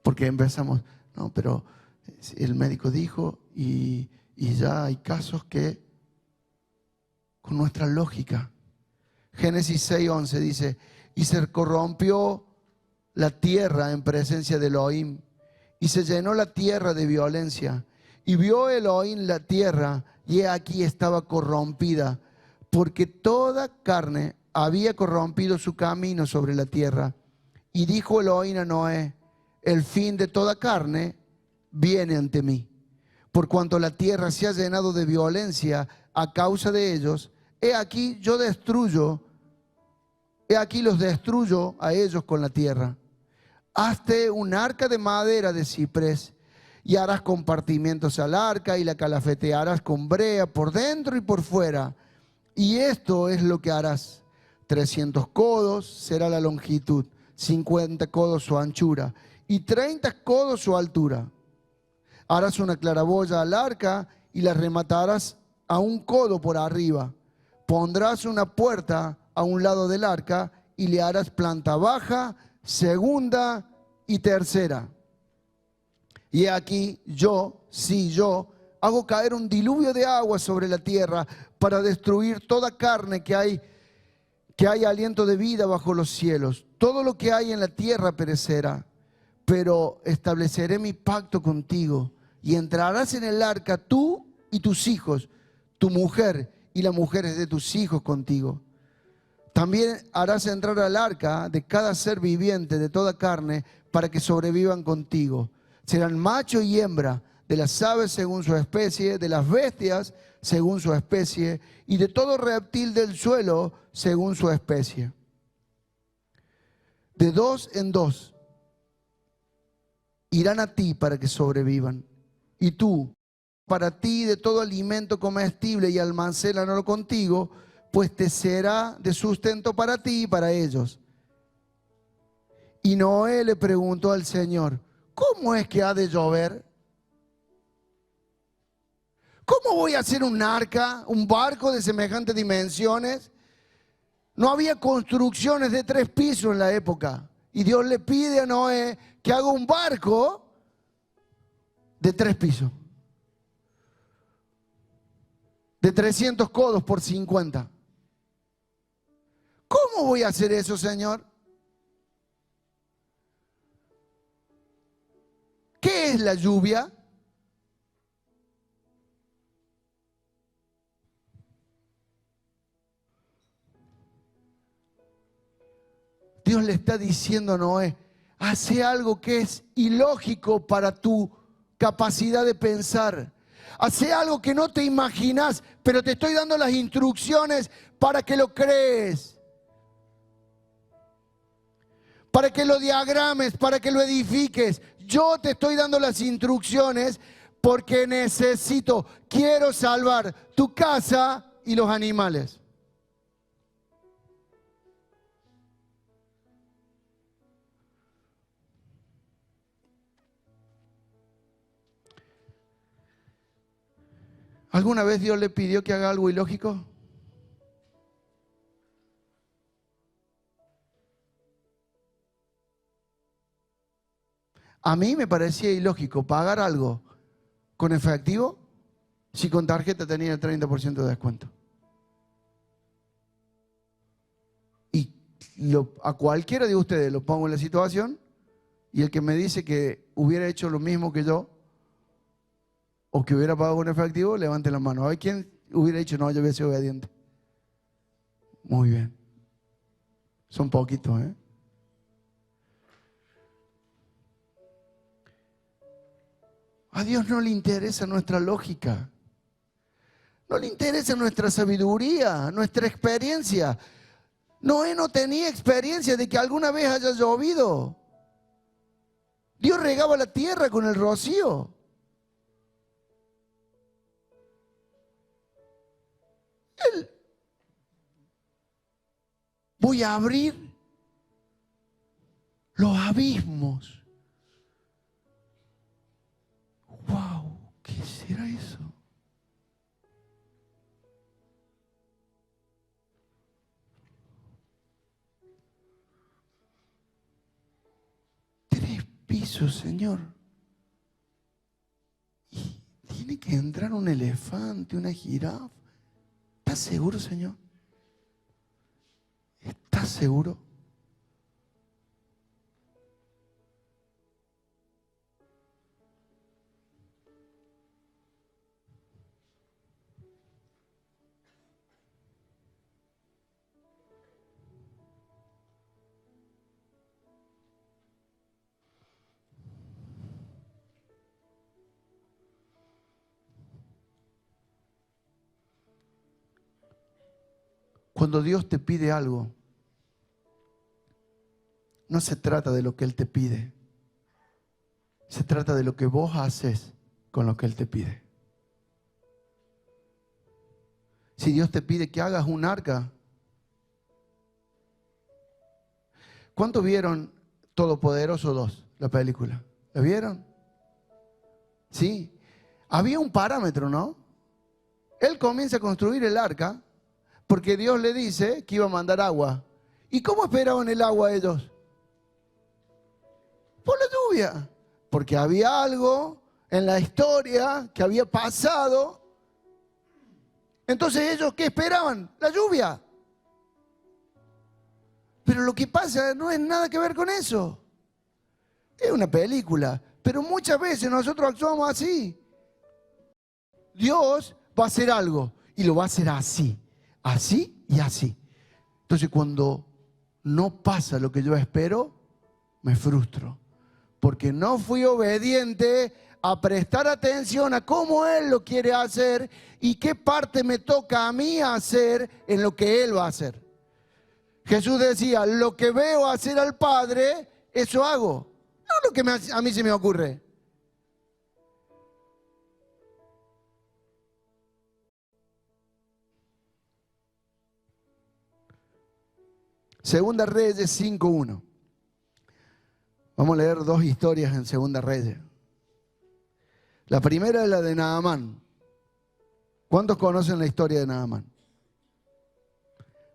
Porque empezamos, no, pero el médico dijo y ya hay casos que con nuestra lógica. Génesis 6:11 dice, y se corrompió la tierra en presencia de Elohim, y se llenó la tierra de violencia. Y vio Elohim la tierra, y aquí estaba corrompida, porque toda carne había corrompido su camino sobre la tierra. Y dijo Elohim a Noé, el fin de toda carne viene ante mí. Por cuanto la tierra se ha llenado de violencia a causa de ellos, he aquí los destruyo a ellos con la tierra. Hazte un arca de madera de ciprés y harás compartimientos al arca y la calafetearás con brea por dentro y por fuera. Y esto es lo que harás. 300 codos será la longitud, 50 codos su anchura y 30 codos su altura. Harás una claraboya al arca y la rematarás a un codo por arriba. Pondrás una puerta a un lado del arca y le harás planta baja, segunda y tercera. Y aquí yo hago caer un diluvio de agua sobre la tierra para destruir toda carne que hay aliento de vida bajo los cielos. Todo lo que hay en la tierra perecerá. pero estableceré mi pacto contigo y entrarás en el arca tú y tus hijos, tu mujer y las mujeres de tus hijos contigo. También harás entrar al arca de cada ser viviente de toda carne para que sobrevivan contigo. Serán macho y hembra, de las aves según su especie, de las bestias según su especie y de todo reptil del suelo según su especie. De dos en dos irán a ti para que sobrevivan. Y tú, para ti de todo alimento comestible y almacénalo contigo, pues te será de sustento para ti y para ellos. Y Noé le preguntó al Señor, ¿cómo es que ha de llover? ¿Cómo voy a hacer un arca, un barco de semejantes dimensiones? No había construcciones de 3 pisos en la época. Y Dios le pide a Noé que haga un barco de 3 pisos. De 300 codos por 50. ¿Cómo voy a hacer eso, Señor? ¿Qué es la lluvia? Dios le está diciendo a Noé, hace algo que es ilógico para tu capacidad de pensar. Hace algo que no te imaginas, pero te estoy dando las instrucciones para que lo crees. Para que lo diagrames, para que lo edifiques. Yo te estoy dando las instrucciones porque quiero salvar tu casa y los animales. ¿Alguna vez Dios le pidió que haga algo ilógico? A mí me parecía ilógico pagar algo con efectivo si con tarjeta tenía el 30% de descuento. Y a cualquiera de ustedes lo pongo en la situación y el que me dice que hubiera hecho lo mismo que yo o que hubiera pagado con efectivo, levante la mano. A ver quién hubiera dicho, no, yo voy a ser obediente. Muy bien. Son poquitos, ¿eh? A Dios no le interesa nuestra lógica. No le interesa nuestra sabiduría, nuestra experiencia. Noé no tenía experiencia de que alguna vez haya llovido. Dios regaba la tierra con el rocío. Voy a abrir los abismos. ¡Wow! ¿Qué será eso? Tres pisos, Señor. Y tiene que entrar un elefante, una jirafa. ¿Estás seguro, Señor? ¿Estás seguro? Cuando Dios te pide algo, no se trata de lo que Él te pide. Se trata de lo que vos haces con lo que Él te pide. Si Dios te pide que hagas un arca, ¿cuántos vieron Todopoderoso 2, la película? ¿La vieron? Sí. Había un parámetro, ¿no? Él comienza a construir el arca porque Dios le dice que iba a mandar agua. ¿Y cómo esperaban el agua ellos? Por la lluvia. Porque había algo en la historia que había pasado. Entonces ellos, ¿qué esperaban? La lluvia. Pero lo que pasa no es nada que ver con eso. Es una película, pero muchas veces nosotros actuamos así. Dios va a hacer algo y lo va a hacer así, así y así. Entonces cuando no pasa lo que yo espero, me frustro. Porque no fui obediente a prestar atención a cómo Él lo quiere hacer y qué parte me toca a mí hacer en lo que Él va a hacer. Jesús decía, lo que veo hacer al Padre, eso hago. No lo que a mí se me ocurre. Segunda Reyes 5:1. Vamos a leer dos historias en Segunda Reyes. La primera es la de Naamán. ¿Cuántos conocen la historia de Naamán?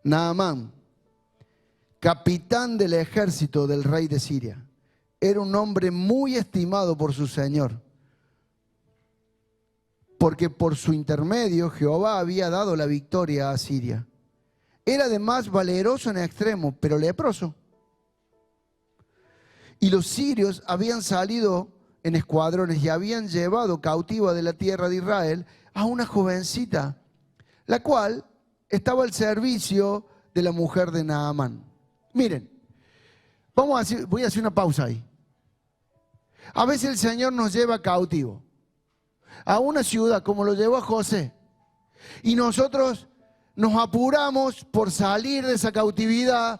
Naamán, capitán del ejército del rey de Siria, era un hombre muy estimado por su señor, porque por su intermedio Jehová había dado la victoria a Siria. Era además valeroso en extremo, pero leproso. Y los sirios habían salido en escuadrones y habían llevado cautiva de la tierra de Israel a una jovencita, la cual estaba al servicio de la mujer de Naamán. Miren, voy a hacer una pausa ahí. A veces el Señor nos lleva cautivo a una ciudad como lo llevó a José. Y nosotros nos apuramos por salir de esa cautividad,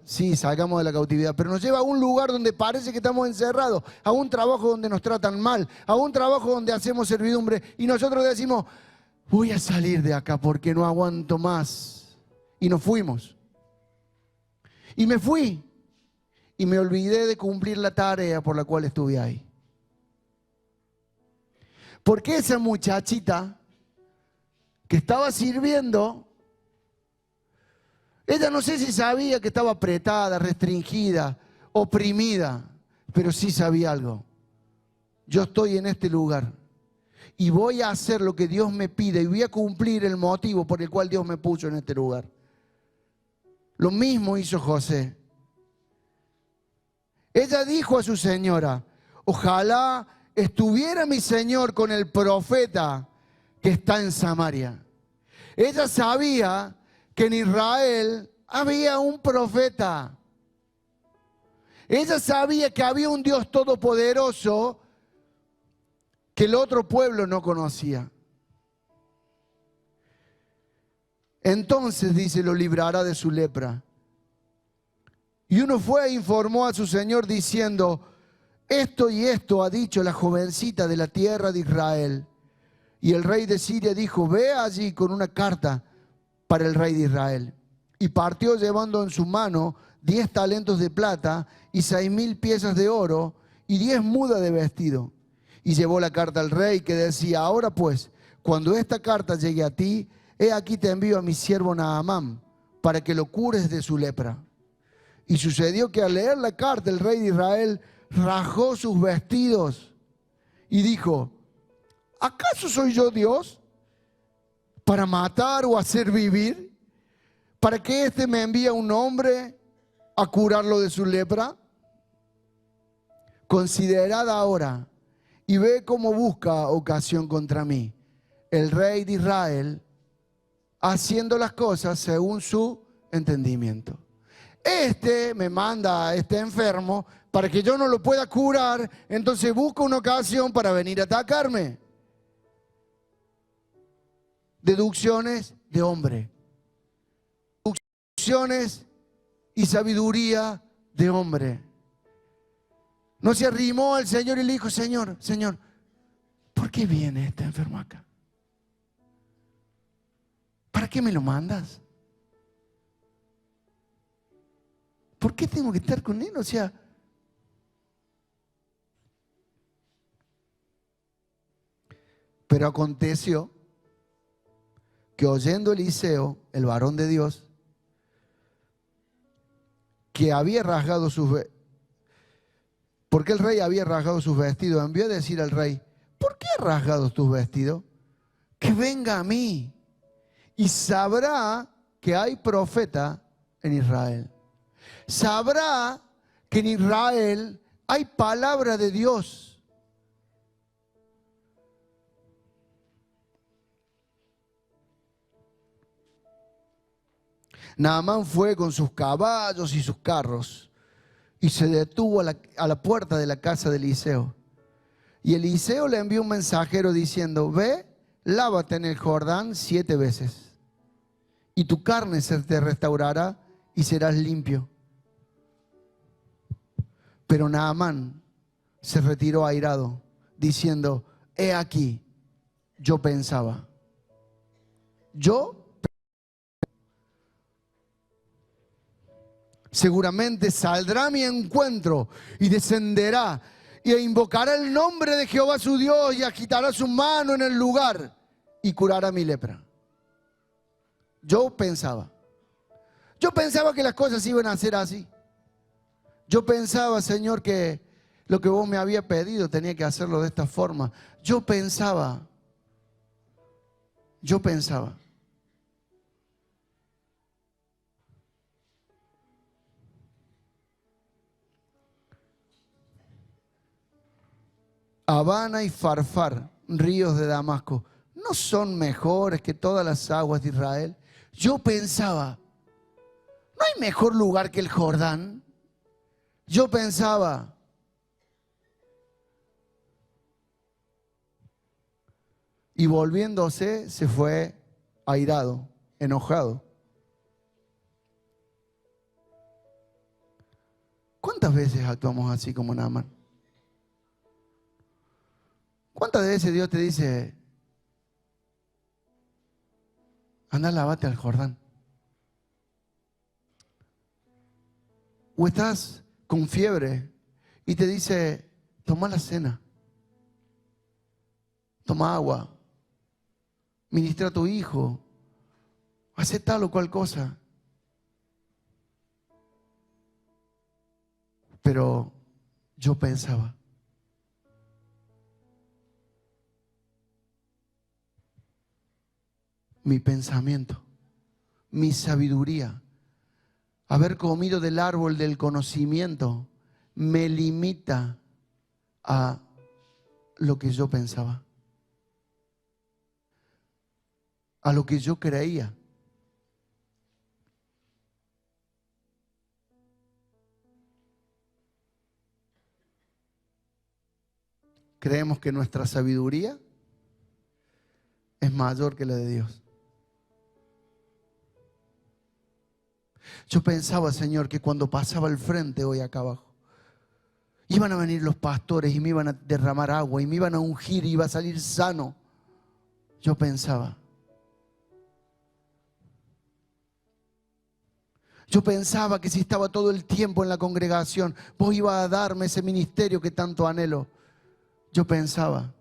sí, salgamos de la cautividad, pero nos lleva a un lugar donde parece que estamos encerrados, a un trabajo donde nos tratan mal, a un trabajo donde hacemos servidumbre, y nosotros decimos, voy a salir de acá porque no aguanto más. Y nos fuimos. Y me fui. Y me olvidé de cumplir la tarea por la cual estuve ahí. Porque esa muchachita que estaba sirviendo, ella no sé si sabía que estaba apretada, restringida, oprimida, pero sí sabía algo. Yo estoy en este lugar y voy a hacer lo que Dios me pide y voy a cumplir el motivo por el cual Dios me puso en este lugar. Lo mismo hizo José. Ella dijo a su señora, ojalá estuviera mi señor con el profeta que está en Samaria. Ella sabía que en Israel había un profeta. Ella sabía que había un Dios todopoderoso que el otro pueblo no conocía. Entonces, dice, lo librará de su lepra. Y uno fue e informó a su señor diciendo, esto y esto ha dicho la jovencita de la tierra de Israel. Y el rey de Siria dijo, ve allí con una carta para el rey de Israel. Y partió llevando en su mano 10 talentos de plata y 6,000 piezas de oro y 10 mudas de vestido. Y llevó la carta al rey que decía, ahora pues, cuando esta carta llegue a ti, he aquí te envío a mi siervo Naamán para que lo cures de su lepra. Y sucedió que al leer la carta el rey de Israel rajó sus vestidos y dijo, ¿acaso soy yo Dios para matar o hacer vivir? ¿Para que éste me envíe a un hombre a curarlo de su lepra? Considerad ahora y ve cómo busca ocasión contra mí el rey de Israel, haciendo las cosas según su entendimiento. Este me manda a este enfermo para que yo no lo pueda curar, entonces busca una ocasión para venir a atacarme. Deducciones de hombre. Deducciones y sabiduría de hombre. No se arrimó al Señor y le dijo, Señor, ¿por qué viene este enfermo acá? ¿Para qué me lo mandas? ¿Por qué tengo que estar con él? O sea, pero aconteció que oyendo Eliseo, el varón de Dios, que había rasgado sus vestidos, porque el rey había rasgado sus vestidos, envió a decir al rey, ¿por qué has rasgado tus vestidos? Que venga a mí y sabrá que hay profeta en Israel. Sabrá que en Israel Hay palabra de Dios. Naamán fue con sus caballos y sus carros y se detuvo a la puerta de la casa de Eliseo. Y Eliseo le envió un mensajero diciendo: ve, lávate en el Jordán 7 veces y tu carne se te restaurará y serás limpio. Pero Naamán se retiró airado, diciendo: he aquí, yo pensaba. Seguramente saldrá a mi encuentro y descenderá e invocará el nombre de Jehová su Dios y agitará su mano en el lugar y curará mi lepra. Yo pensaba que las cosas iban a ser así. Yo pensaba, Señor, que lo que vos me habías pedido tenía que hacerlo de esta forma. Yo pensaba. Habana y Farfar, ríos de Damasco, ¿no son mejores que todas las aguas de Israel? Yo pensaba, ¿no hay mejor lugar que el Jordán? Yo pensaba. Y volviéndose, se fue airado, enojado. ¿Cuántas veces actuamos así como Naamán? ¿Cuántas veces Dios te dice: anda, lávate al Jordán? O estás con fiebre y te dice: toma la cena, toma agua, ministra a tu hijo, hace tal o cual cosa. Pero yo pensaba. Mi pensamiento, mi sabiduría, haber comido del árbol del conocimiento, me limita a lo que yo pensaba, a lo que yo creía. Creemos que nuestra sabiduría es mayor que la de Dios. Yo pensaba, Señor, que cuando pasaba al frente hoy acá abajo, iban a venir los pastores y me iban a derramar agua y me iban a ungir y iba a salir sano. Yo pensaba. Yo pensaba que si estaba todo el tiempo en la congregación, vos ibas a darme ese ministerio que tanto anhelo. Yo pensaba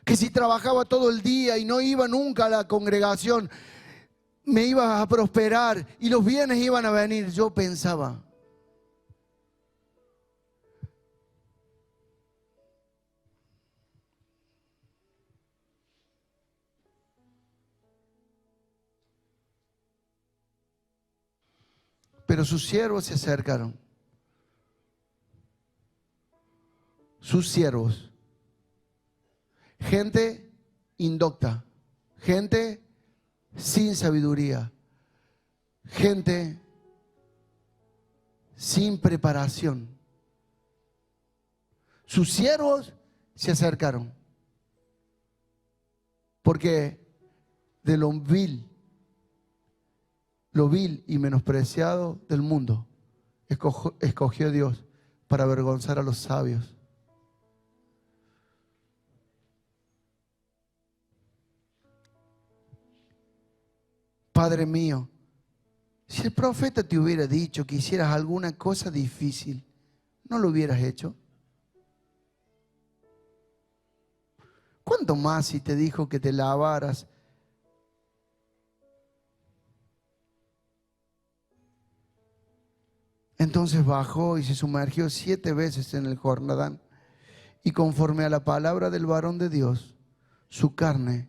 que si trabajaba todo el día y no iba nunca a la congregación, me ibas a prosperar y los bienes iban a venir. Yo pensaba. Pero sus siervos se acercaron. Sus siervos. Gente indocta. Gente sin sabiduría. Gente sin preparación. Sus siervos se acercaron. Porque de lo vil y menospreciado del mundo escogió Dios para avergonzar a los sabios. Padre mío, si el profeta te hubiera dicho que hicieras alguna cosa difícil, ¿no lo hubieras hecho? ¿Cuánto más si te dijo que te lavaras? Entonces bajó y se sumergió 7 veces en el Jordán, y conforme a la palabra del varón de Dios, su carne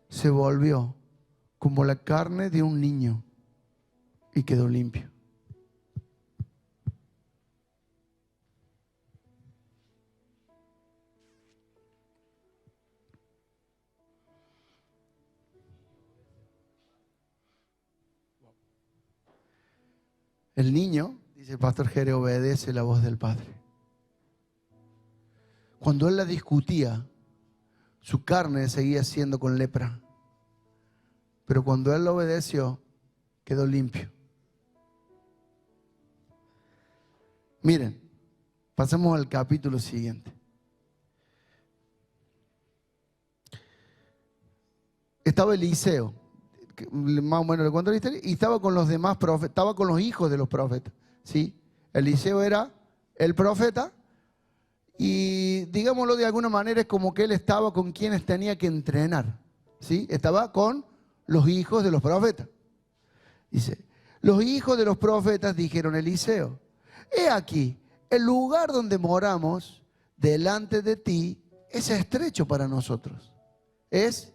se volvió como la carne de un niño y quedó limpio. El niño, dice el pastor Jere, obedece la voz del padre. Cuando él la discutía, su carne seguía siendo con lepra. Pero cuando él lo obedeció, quedó limpio. Miren, pasemos al capítulo siguiente. Estaba Eliseo, más o menos le cuento la historia, y estaba con los demás profetas, estaba con los hijos de los profetas, ¿sí? Eliseo era el profeta y, digámoslo de alguna manera, es como que él estaba con quienes tenía que entrenar, ¿sí? Estaba con los hijos de los profetas. Dice, los hijos de los profetas dijeron a Eliseo: he aquí, el lugar donde moramos delante de ti es estrecho para nosotros. Es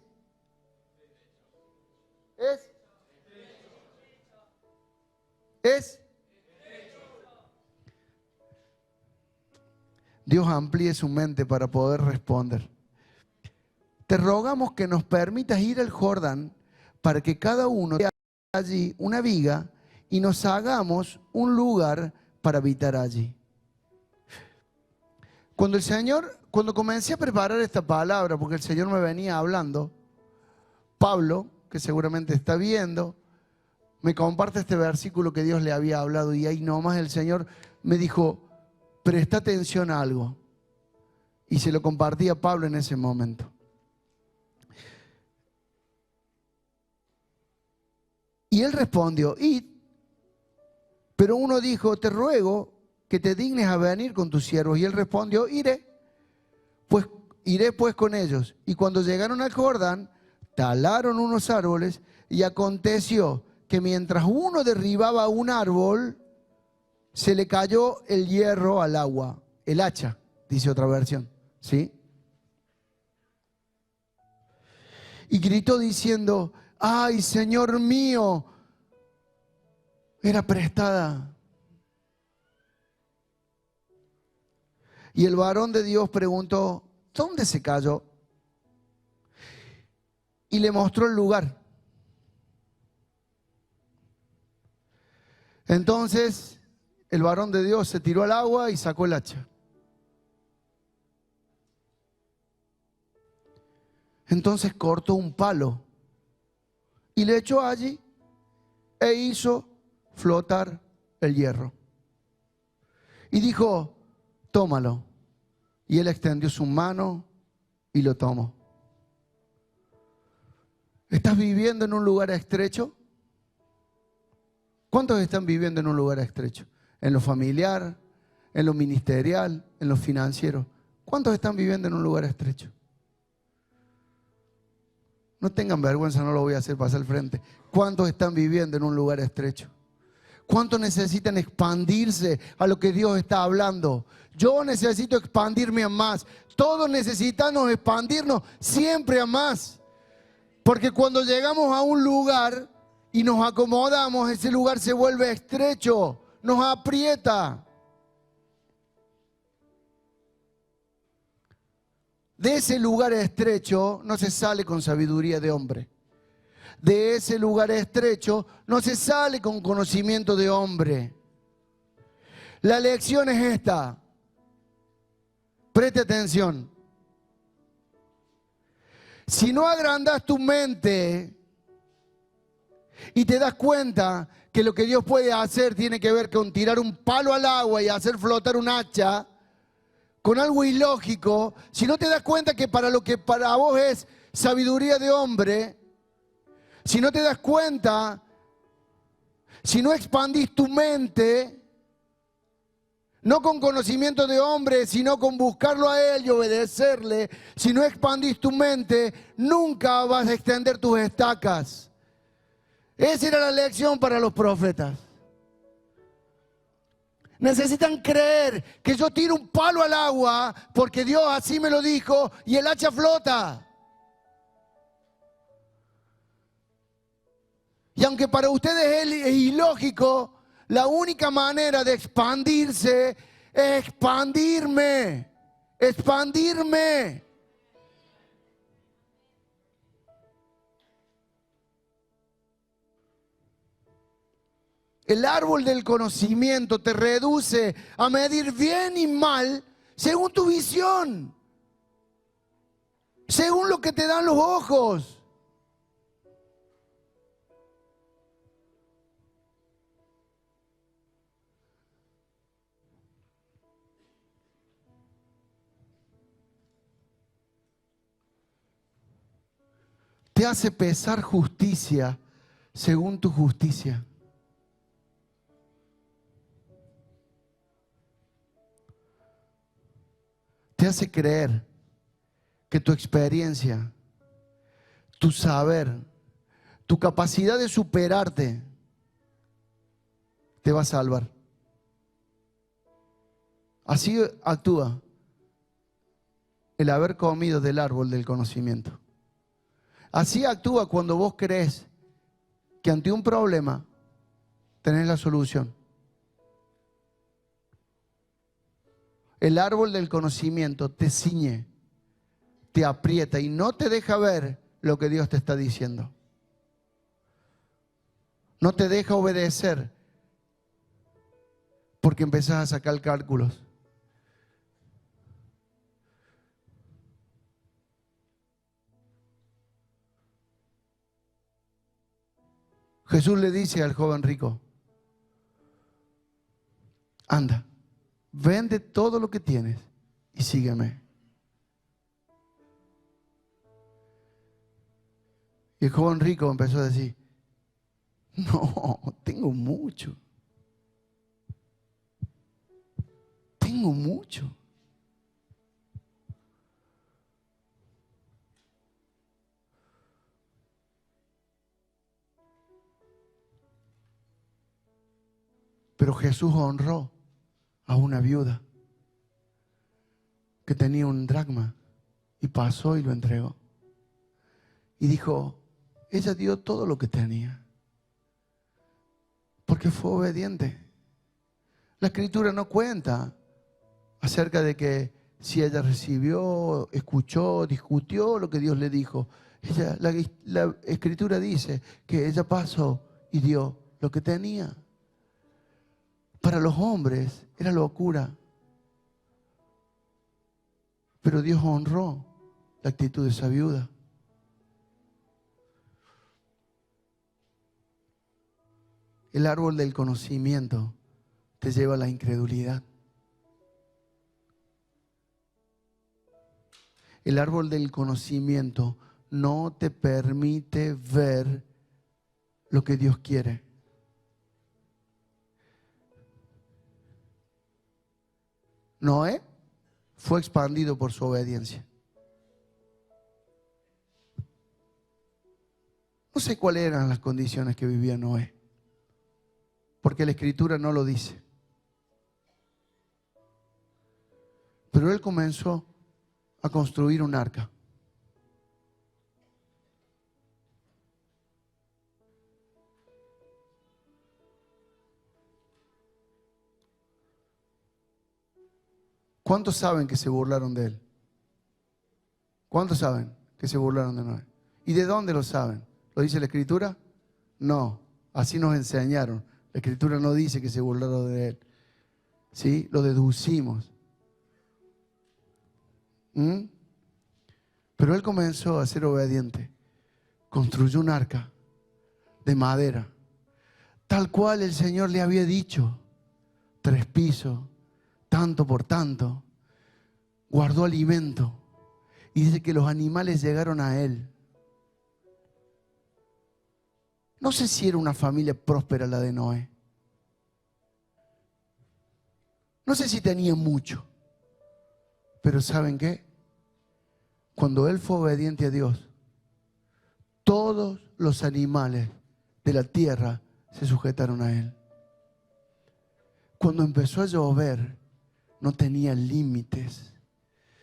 Dios amplíe su mente para poder responder. Te rogamos que nos permitas ir al Jordán para que cada uno tenga allí una viga y nos hagamos un lugar para habitar allí. Cuando comencé a preparar esta palabra, porque el Señor me venía hablando, Pablo, que seguramente está viendo, me comparte este versículo que Dios le había hablado y ahí nomás el Señor me dijo: presta atención a algo. Y se lo compartí a Pablo en ese momento. Y él respondió: id. Pero uno dijo: te ruego que te dignes a venir con tus siervos. Y él respondió: iré pues con ellos. Y cuando llegaron al Jordán, talaron unos árboles, y aconteció que mientras uno derribaba un árbol, se le cayó el hierro al agua, el hacha, dice otra versión, ¿sí? Y gritó diciendo: ay, Señor mío, era prestada. Y el varón de Dios preguntó: ¿dónde se cayó? Y le mostró el lugar. Entonces el varón de Dios se tiró al agua y sacó el hacha. Entonces cortó un palo y le echó allí e hizo flotar el hierro. Y dijo: tómalo. Y él extendió su mano y lo tomó. ¿Estás viviendo en un lugar estrecho? ¿Cuántos están viviendo en un lugar estrecho? En lo familiar, en lo ministerial, en lo financiero. ¿Cuántos están viviendo en un lugar estrecho? No tengan vergüenza, no lo voy a hacer pasar al frente. ¿Cuántos están viviendo en un lugar estrecho? ¿Cuántos necesitan expandirse a lo que Dios está hablando? Yo necesito expandirme a más. Todos necesitamos expandirnos siempre a más. Porque cuando llegamos a un lugar y nos acomodamos, ese lugar se vuelve estrecho, nos aprieta. De ese lugar estrecho no se sale con sabiduría de hombre. De ese lugar estrecho no se sale con conocimiento de hombre. La lección es esta. Preste atención. Si no agrandas tu mente y te das cuenta que lo que Dios puede hacer tiene que ver con tirar un palo al agua y hacer flotar un hacha, con algo ilógico, si no te das cuenta que para lo que para vos es sabiduría de hombre, si no te das cuenta, si no expandís tu mente, no con conocimiento de hombre, sino con buscarlo a Él y obedecerle, si no expandís tu mente, nunca vas a extender tus estacas. Esa era la lección para los profetas. Necesitan creer que yo tiro un palo al agua porque Dios así me lo dijo y el hacha flota. Y aunque para ustedes es ilógico, la única manera de expandirse es expandirme. Expandirme. El árbol del conocimiento te reduce a medir bien y mal según tu visión, según lo que te dan los ojos. Te hace pesar justicia según tu justicia. Te hace creer que tu experiencia, tu saber, tu capacidad de superarte te va a salvar. Así actúa el haber comido del árbol del conocimiento. Así actúa cuando vos crees que ante un problema tenés la solución. El árbol del conocimiento te ciñe, te aprieta y no te deja ver lo que Dios te está diciendo. No te deja obedecer porque empezás a sacar cálculos. Jesús le dice al joven rico: anda, vende todo lo que tienes y sígueme. Y el joven rico empezó a decir: no, tengo mucho. Tengo mucho. Pero Jesús honró a una viuda que tenía un dracma y pasó y lo entregó. Y dijo, ella dio todo lo que tenía porque fue obediente. La Escritura no cuenta acerca de que si ella recibió, escuchó, discutió lo que Dios le dijo. La Escritura dice que ella pasó y dio lo que tenía. Para los hombres era locura, pero Dios honró la actitud de esa viuda. El árbol del conocimiento te lleva a la incredulidad. El árbol del conocimiento no te permite ver lo que Dios quiere. Noé fue expandido por su obediencia. No sé cuáles eran las condiciones que vivía Noé, porque la Escritura no lo dice. Pero él comenzó a construir un arca. ¿Cuántos saben que se burlaron de él? ¿Cuántos saben que se burlaron de Noé? ¿Y de dónde lo saben? ¿Lo dice la Escritura? No, así nos enseñaron. La Escritura no dice que se burlaron de él. ¿Sí? Lo deducimos. Pero él comenzó a ser obediente. Construyó un arca de madera, tal cual el Señor le había dicho. 3 pisos. Tanto por tanto, guardó alimento y dice que los animales llegaron a él. No sé si era una familia próspera la de Noé. No sé si tenía mucho, pero ¿saben qué? Cuando él fue obediente a Dios, todos los animales de la tierra se sujetaron a él. Cuando empezó a llover, no tenía límites.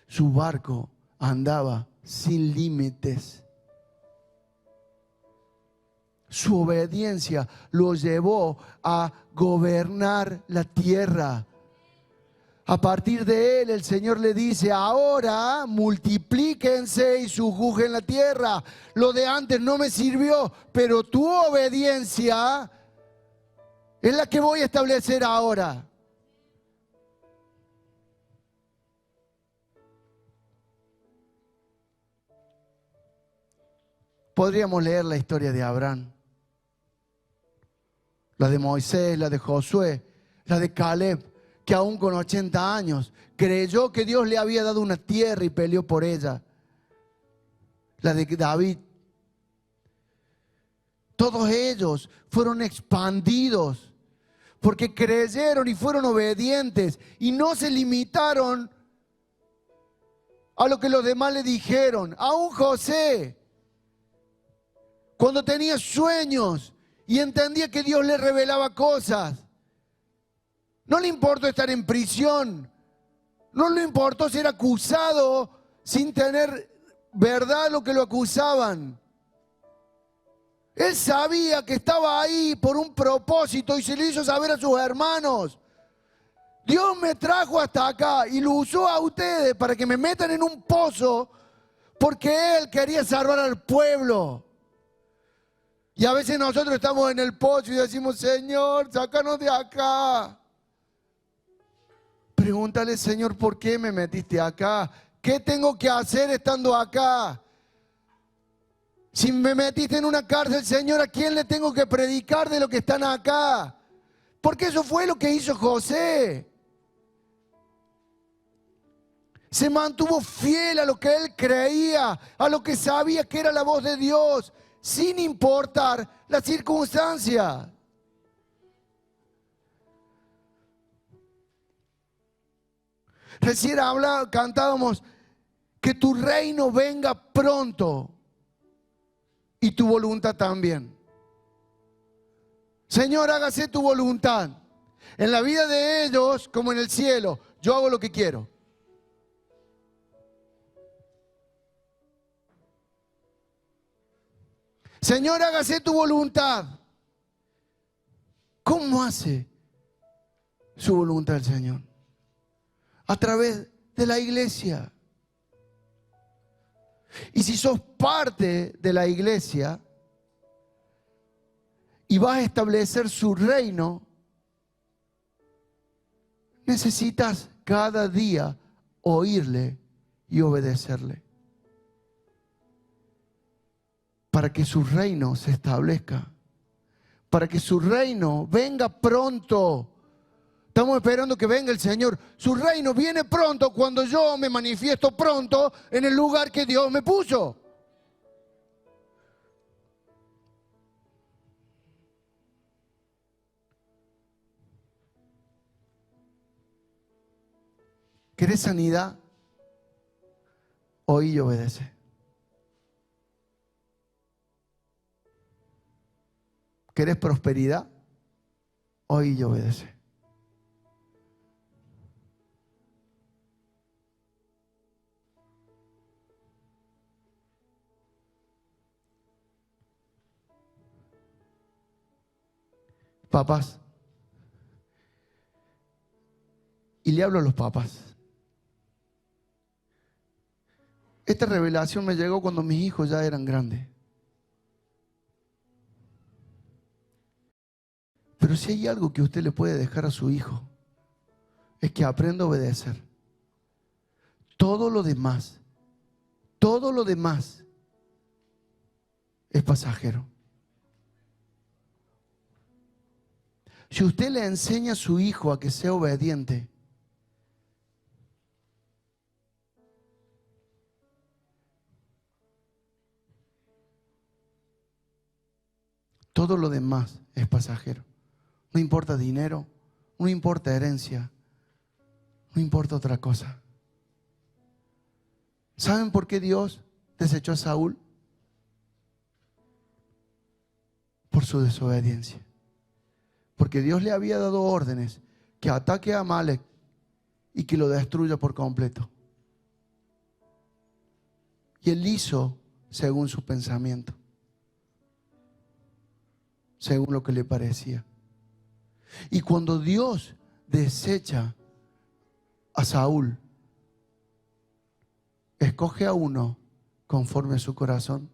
Su barco andaba sin límites. Su obediencia lo llevó a gobernar la tierra. A partir de él, el Señor le dice, ahora multiplíquense y sujuzguen la tierra. Lo de antes no me sirvió, pero tu obediencia Es la que voy a establecer ahora. Podríamos leer la historia de Abraham, la de Moisés, la de Josué, la de Caleb, que aún con 80 años creyó que Dios le había dado una tierra y peleó por ella. La de David. Todos ellos fueron expandidos porque creyeron y fueron obedientes y no se limitaron a lo que los demás le dijeron. Aún José, cuando tenía sueños y entendía que Dios le revelaba cosas, no le importó estar en prisión, no le importó ser acusado sin tener verdad lo que lo acusaban. Él sabía que estaba ahí por un propósito y se lo hizo saber a sus hermanos. Dios me trajo hasta acá y lo usó a ustedes para que me metan en un pozo porque Él quería salvar al pueblo. Y a veces nosotros estamos en el pozo y decimos, Señor, sácanos de acá. Pregúntale, Señor, ¿por qué me metiste acá? ¿Qué tengo que hacer estando acá? Si me metiste en una cárcel, Señor, ¿a quién le tengo que predicar de lo que están acá? Porque eso fue lo que hizo José. Se mantuvo fiel a lo que él creía, a lo que sabía que era la voz de Dios, sin importar la circunstancia. Recién cantábamos que tu reino venga pronto y tu voluntad también. Señor, hágase tu voluntad en la vida de ellos como en el cielo. Yo hago lo que quiero. Señor, hágase tu voluntad. ¿Cómo hace su voluntad el Señor? A través de la iglesia. Y si sos parte de la iglesia y vas a establecer su reino, necesitas cada día oírle y obedecerle. Para que su reino se establezca. Para que su reino venga pronto. Estamos esperando que venga el Señor. Su reino viene pronto cuando yo me manifiesto pronto en el lugar que Dios me puso. ¿Querés sanidad? Oí y obedece. ¿Querés prosperidad? Oí y obedece. Papás, y le hablo a los papás. Esta revelación me llegó cuando mis hijos ya eran grandes. Pero si hay algo que usted le puede dejar a su hijo, es que aprenda a obedecer. Todo lo demás es pasajero. Si usted le enseña a su hijo a que sea obediente, todo lo demás es pasajero. No importa dinero, no importa herencia, no importa otra cosa. ¿Saben por qué Dios desechó a Saúl? Por su desobediencia. Porque Dios le había dado órdenes que ataque a Amalek y que lo destruya por completo. Y él hizo según su pensamiento, según lo que le parecía. Y cuando Dios desecha a Saúl, escoge a uno conforme a su corazón.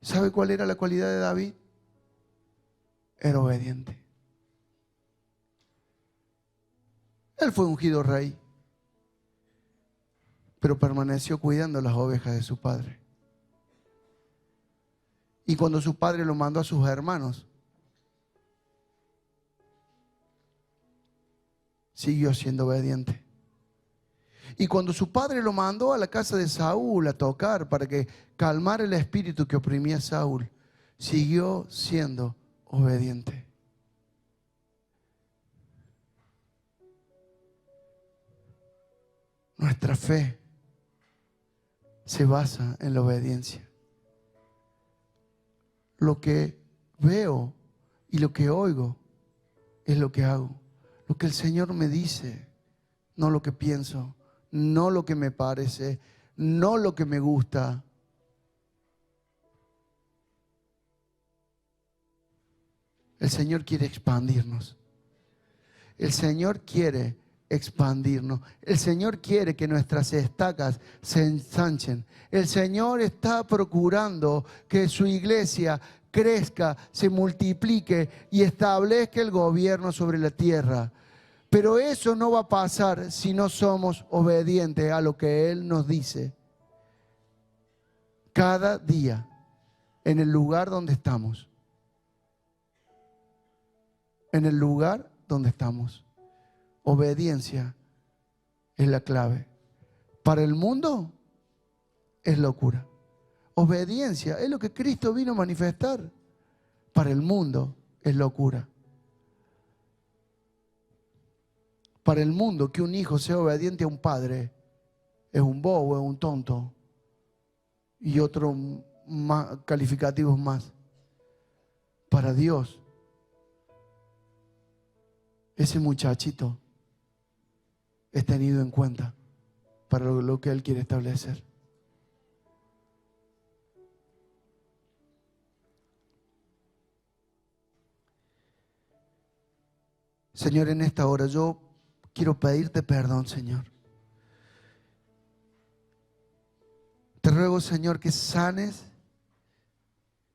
¿Sabe cuál era la cualidad de David? era obediente. Él fue ungido rey, pero permaneció cuidando las ovejas de su padre. Y cuando su padre lo mandó a sus hermanos, siguió siendo obediente. Y cuando su padre lo mandó a la casa de Saúl a tocar para que calmara el espíritu que oprimía a Saúl, siguió siendo obediente. Nuestra fe se basa en la obediencia. Lo que veo y lo que oigo es lo que hago. Lo que el Señor me dice, no lo que pienso, no lo que me parece, no lo que me gusta. El Señor quiere expandirnos. El Señor quiere expandirnos. El Señor quiere que nuestras estacas se ensanchen. El Señor está procurando que su iglesia crezca, se multiplique y establezca el gobierno sobre la tierra. Pero eso no va a pasar si no somos obedientes a lo que Él nos dice. Cada día, en el lugar donde estamos. En el lugar donde estamos. Obediencia es la clave. Para el mundo es locura. Obediencia es lo que Cristo vino a manifestar. Para el mundo es locura. Para el mundo, que un hijo sea obediente a un padre es un bobo, es un tonto. Y otros calificativos más. Para Dios, ese muchachito es tenido en cuenta para lo que Él quiere establecer. Señor, en esta hora yo quiero pedirte perdón, Señor. Te ruego, Señor, que sanes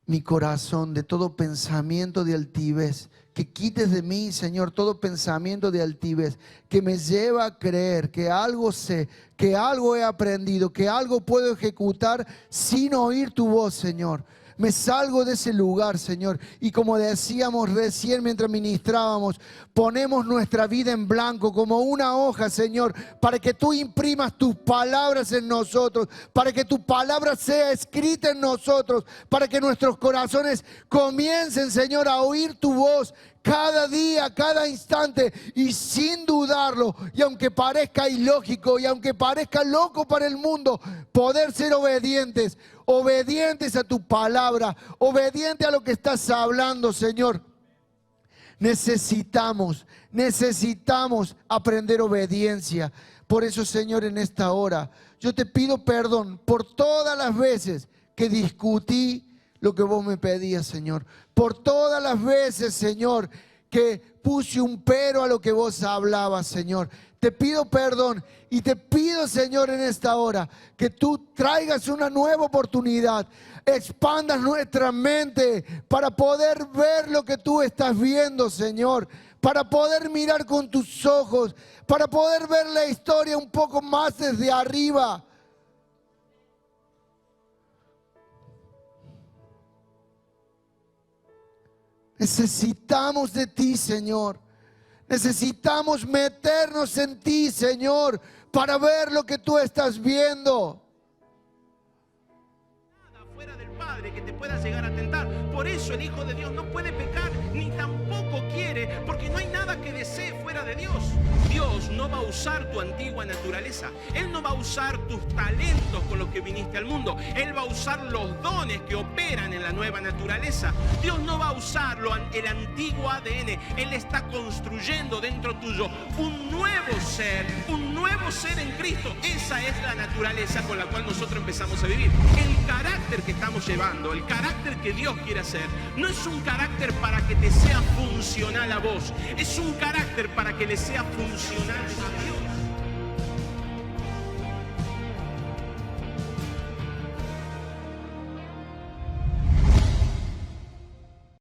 mi corazón de todo pensamiento de altivez. Que quites de mí, Señor, todo pensamiento de altivez que me lleva a creer que algo sé, que algo he aprendido, que algo puedo ejecutar sin oír tu voz, Señor. Me salgo de ese lugar, Señor. Y como decíamos recién mientras ministrábamos, ponemos nuestra vida en blanco como una hoja, Señor, para que tú imprimas tus palabras en nosotros, para que tu palabra sea escrita en nosotros, para que nuestros corazones comiencen, Señor, a oír tu voz cada día, cada instante, y sin dudarlo, y aunque parezca ilógico y aunque parezca loco para el mundo, poder ser obedientes a tu palabra, obedientes a lo que estás hablando, Señor. Necesitamos aprender obediencia. Por eso, Señor, en esta hora yo te pido perdón por todas las veces que discutí lo que vos me pedías, Señor. Por todas las veces, Señor, que puse un pero a lo que vos hablabas, Señor. Te pido perdón y te pido, Señor, en esta hora que tú traigas una nueva oportunidad. Expandas nuestra mente para poder ver lo que tú estás viendo, Señor. Para poder mirar con tus ojos, para poder ver la historia un poco más desde arriba. Necesitamos de ti, Señor. Necesitamos meternos en ti, Señor, para ver lo que tú estás viendo. Nada fuera del Padre que te pueda llegar a tentar. Por eso el Hijo de Dios no puede pecar, ni tampoco quiere, porque no hay nada que desee fuera de Dios. Dios no va a usar tu antigua naturaleza. Él no va a usar tus talentos con los que viniste al mundo. Él va a usar los dones que operan en la nueva naturaleza. Dios no va a usar el antiguo ADN. Él está construyendo dentro tuyo un nuevo ser en Cristo. Esa es la naturaleza con la cual nosotros empezamos a vivir. El carácter que estamos llevando, el carácter que Dios quiere hacer, no es un carácter para que te sea funcional a vos. Es un carácter para que le sea funcional a Dios.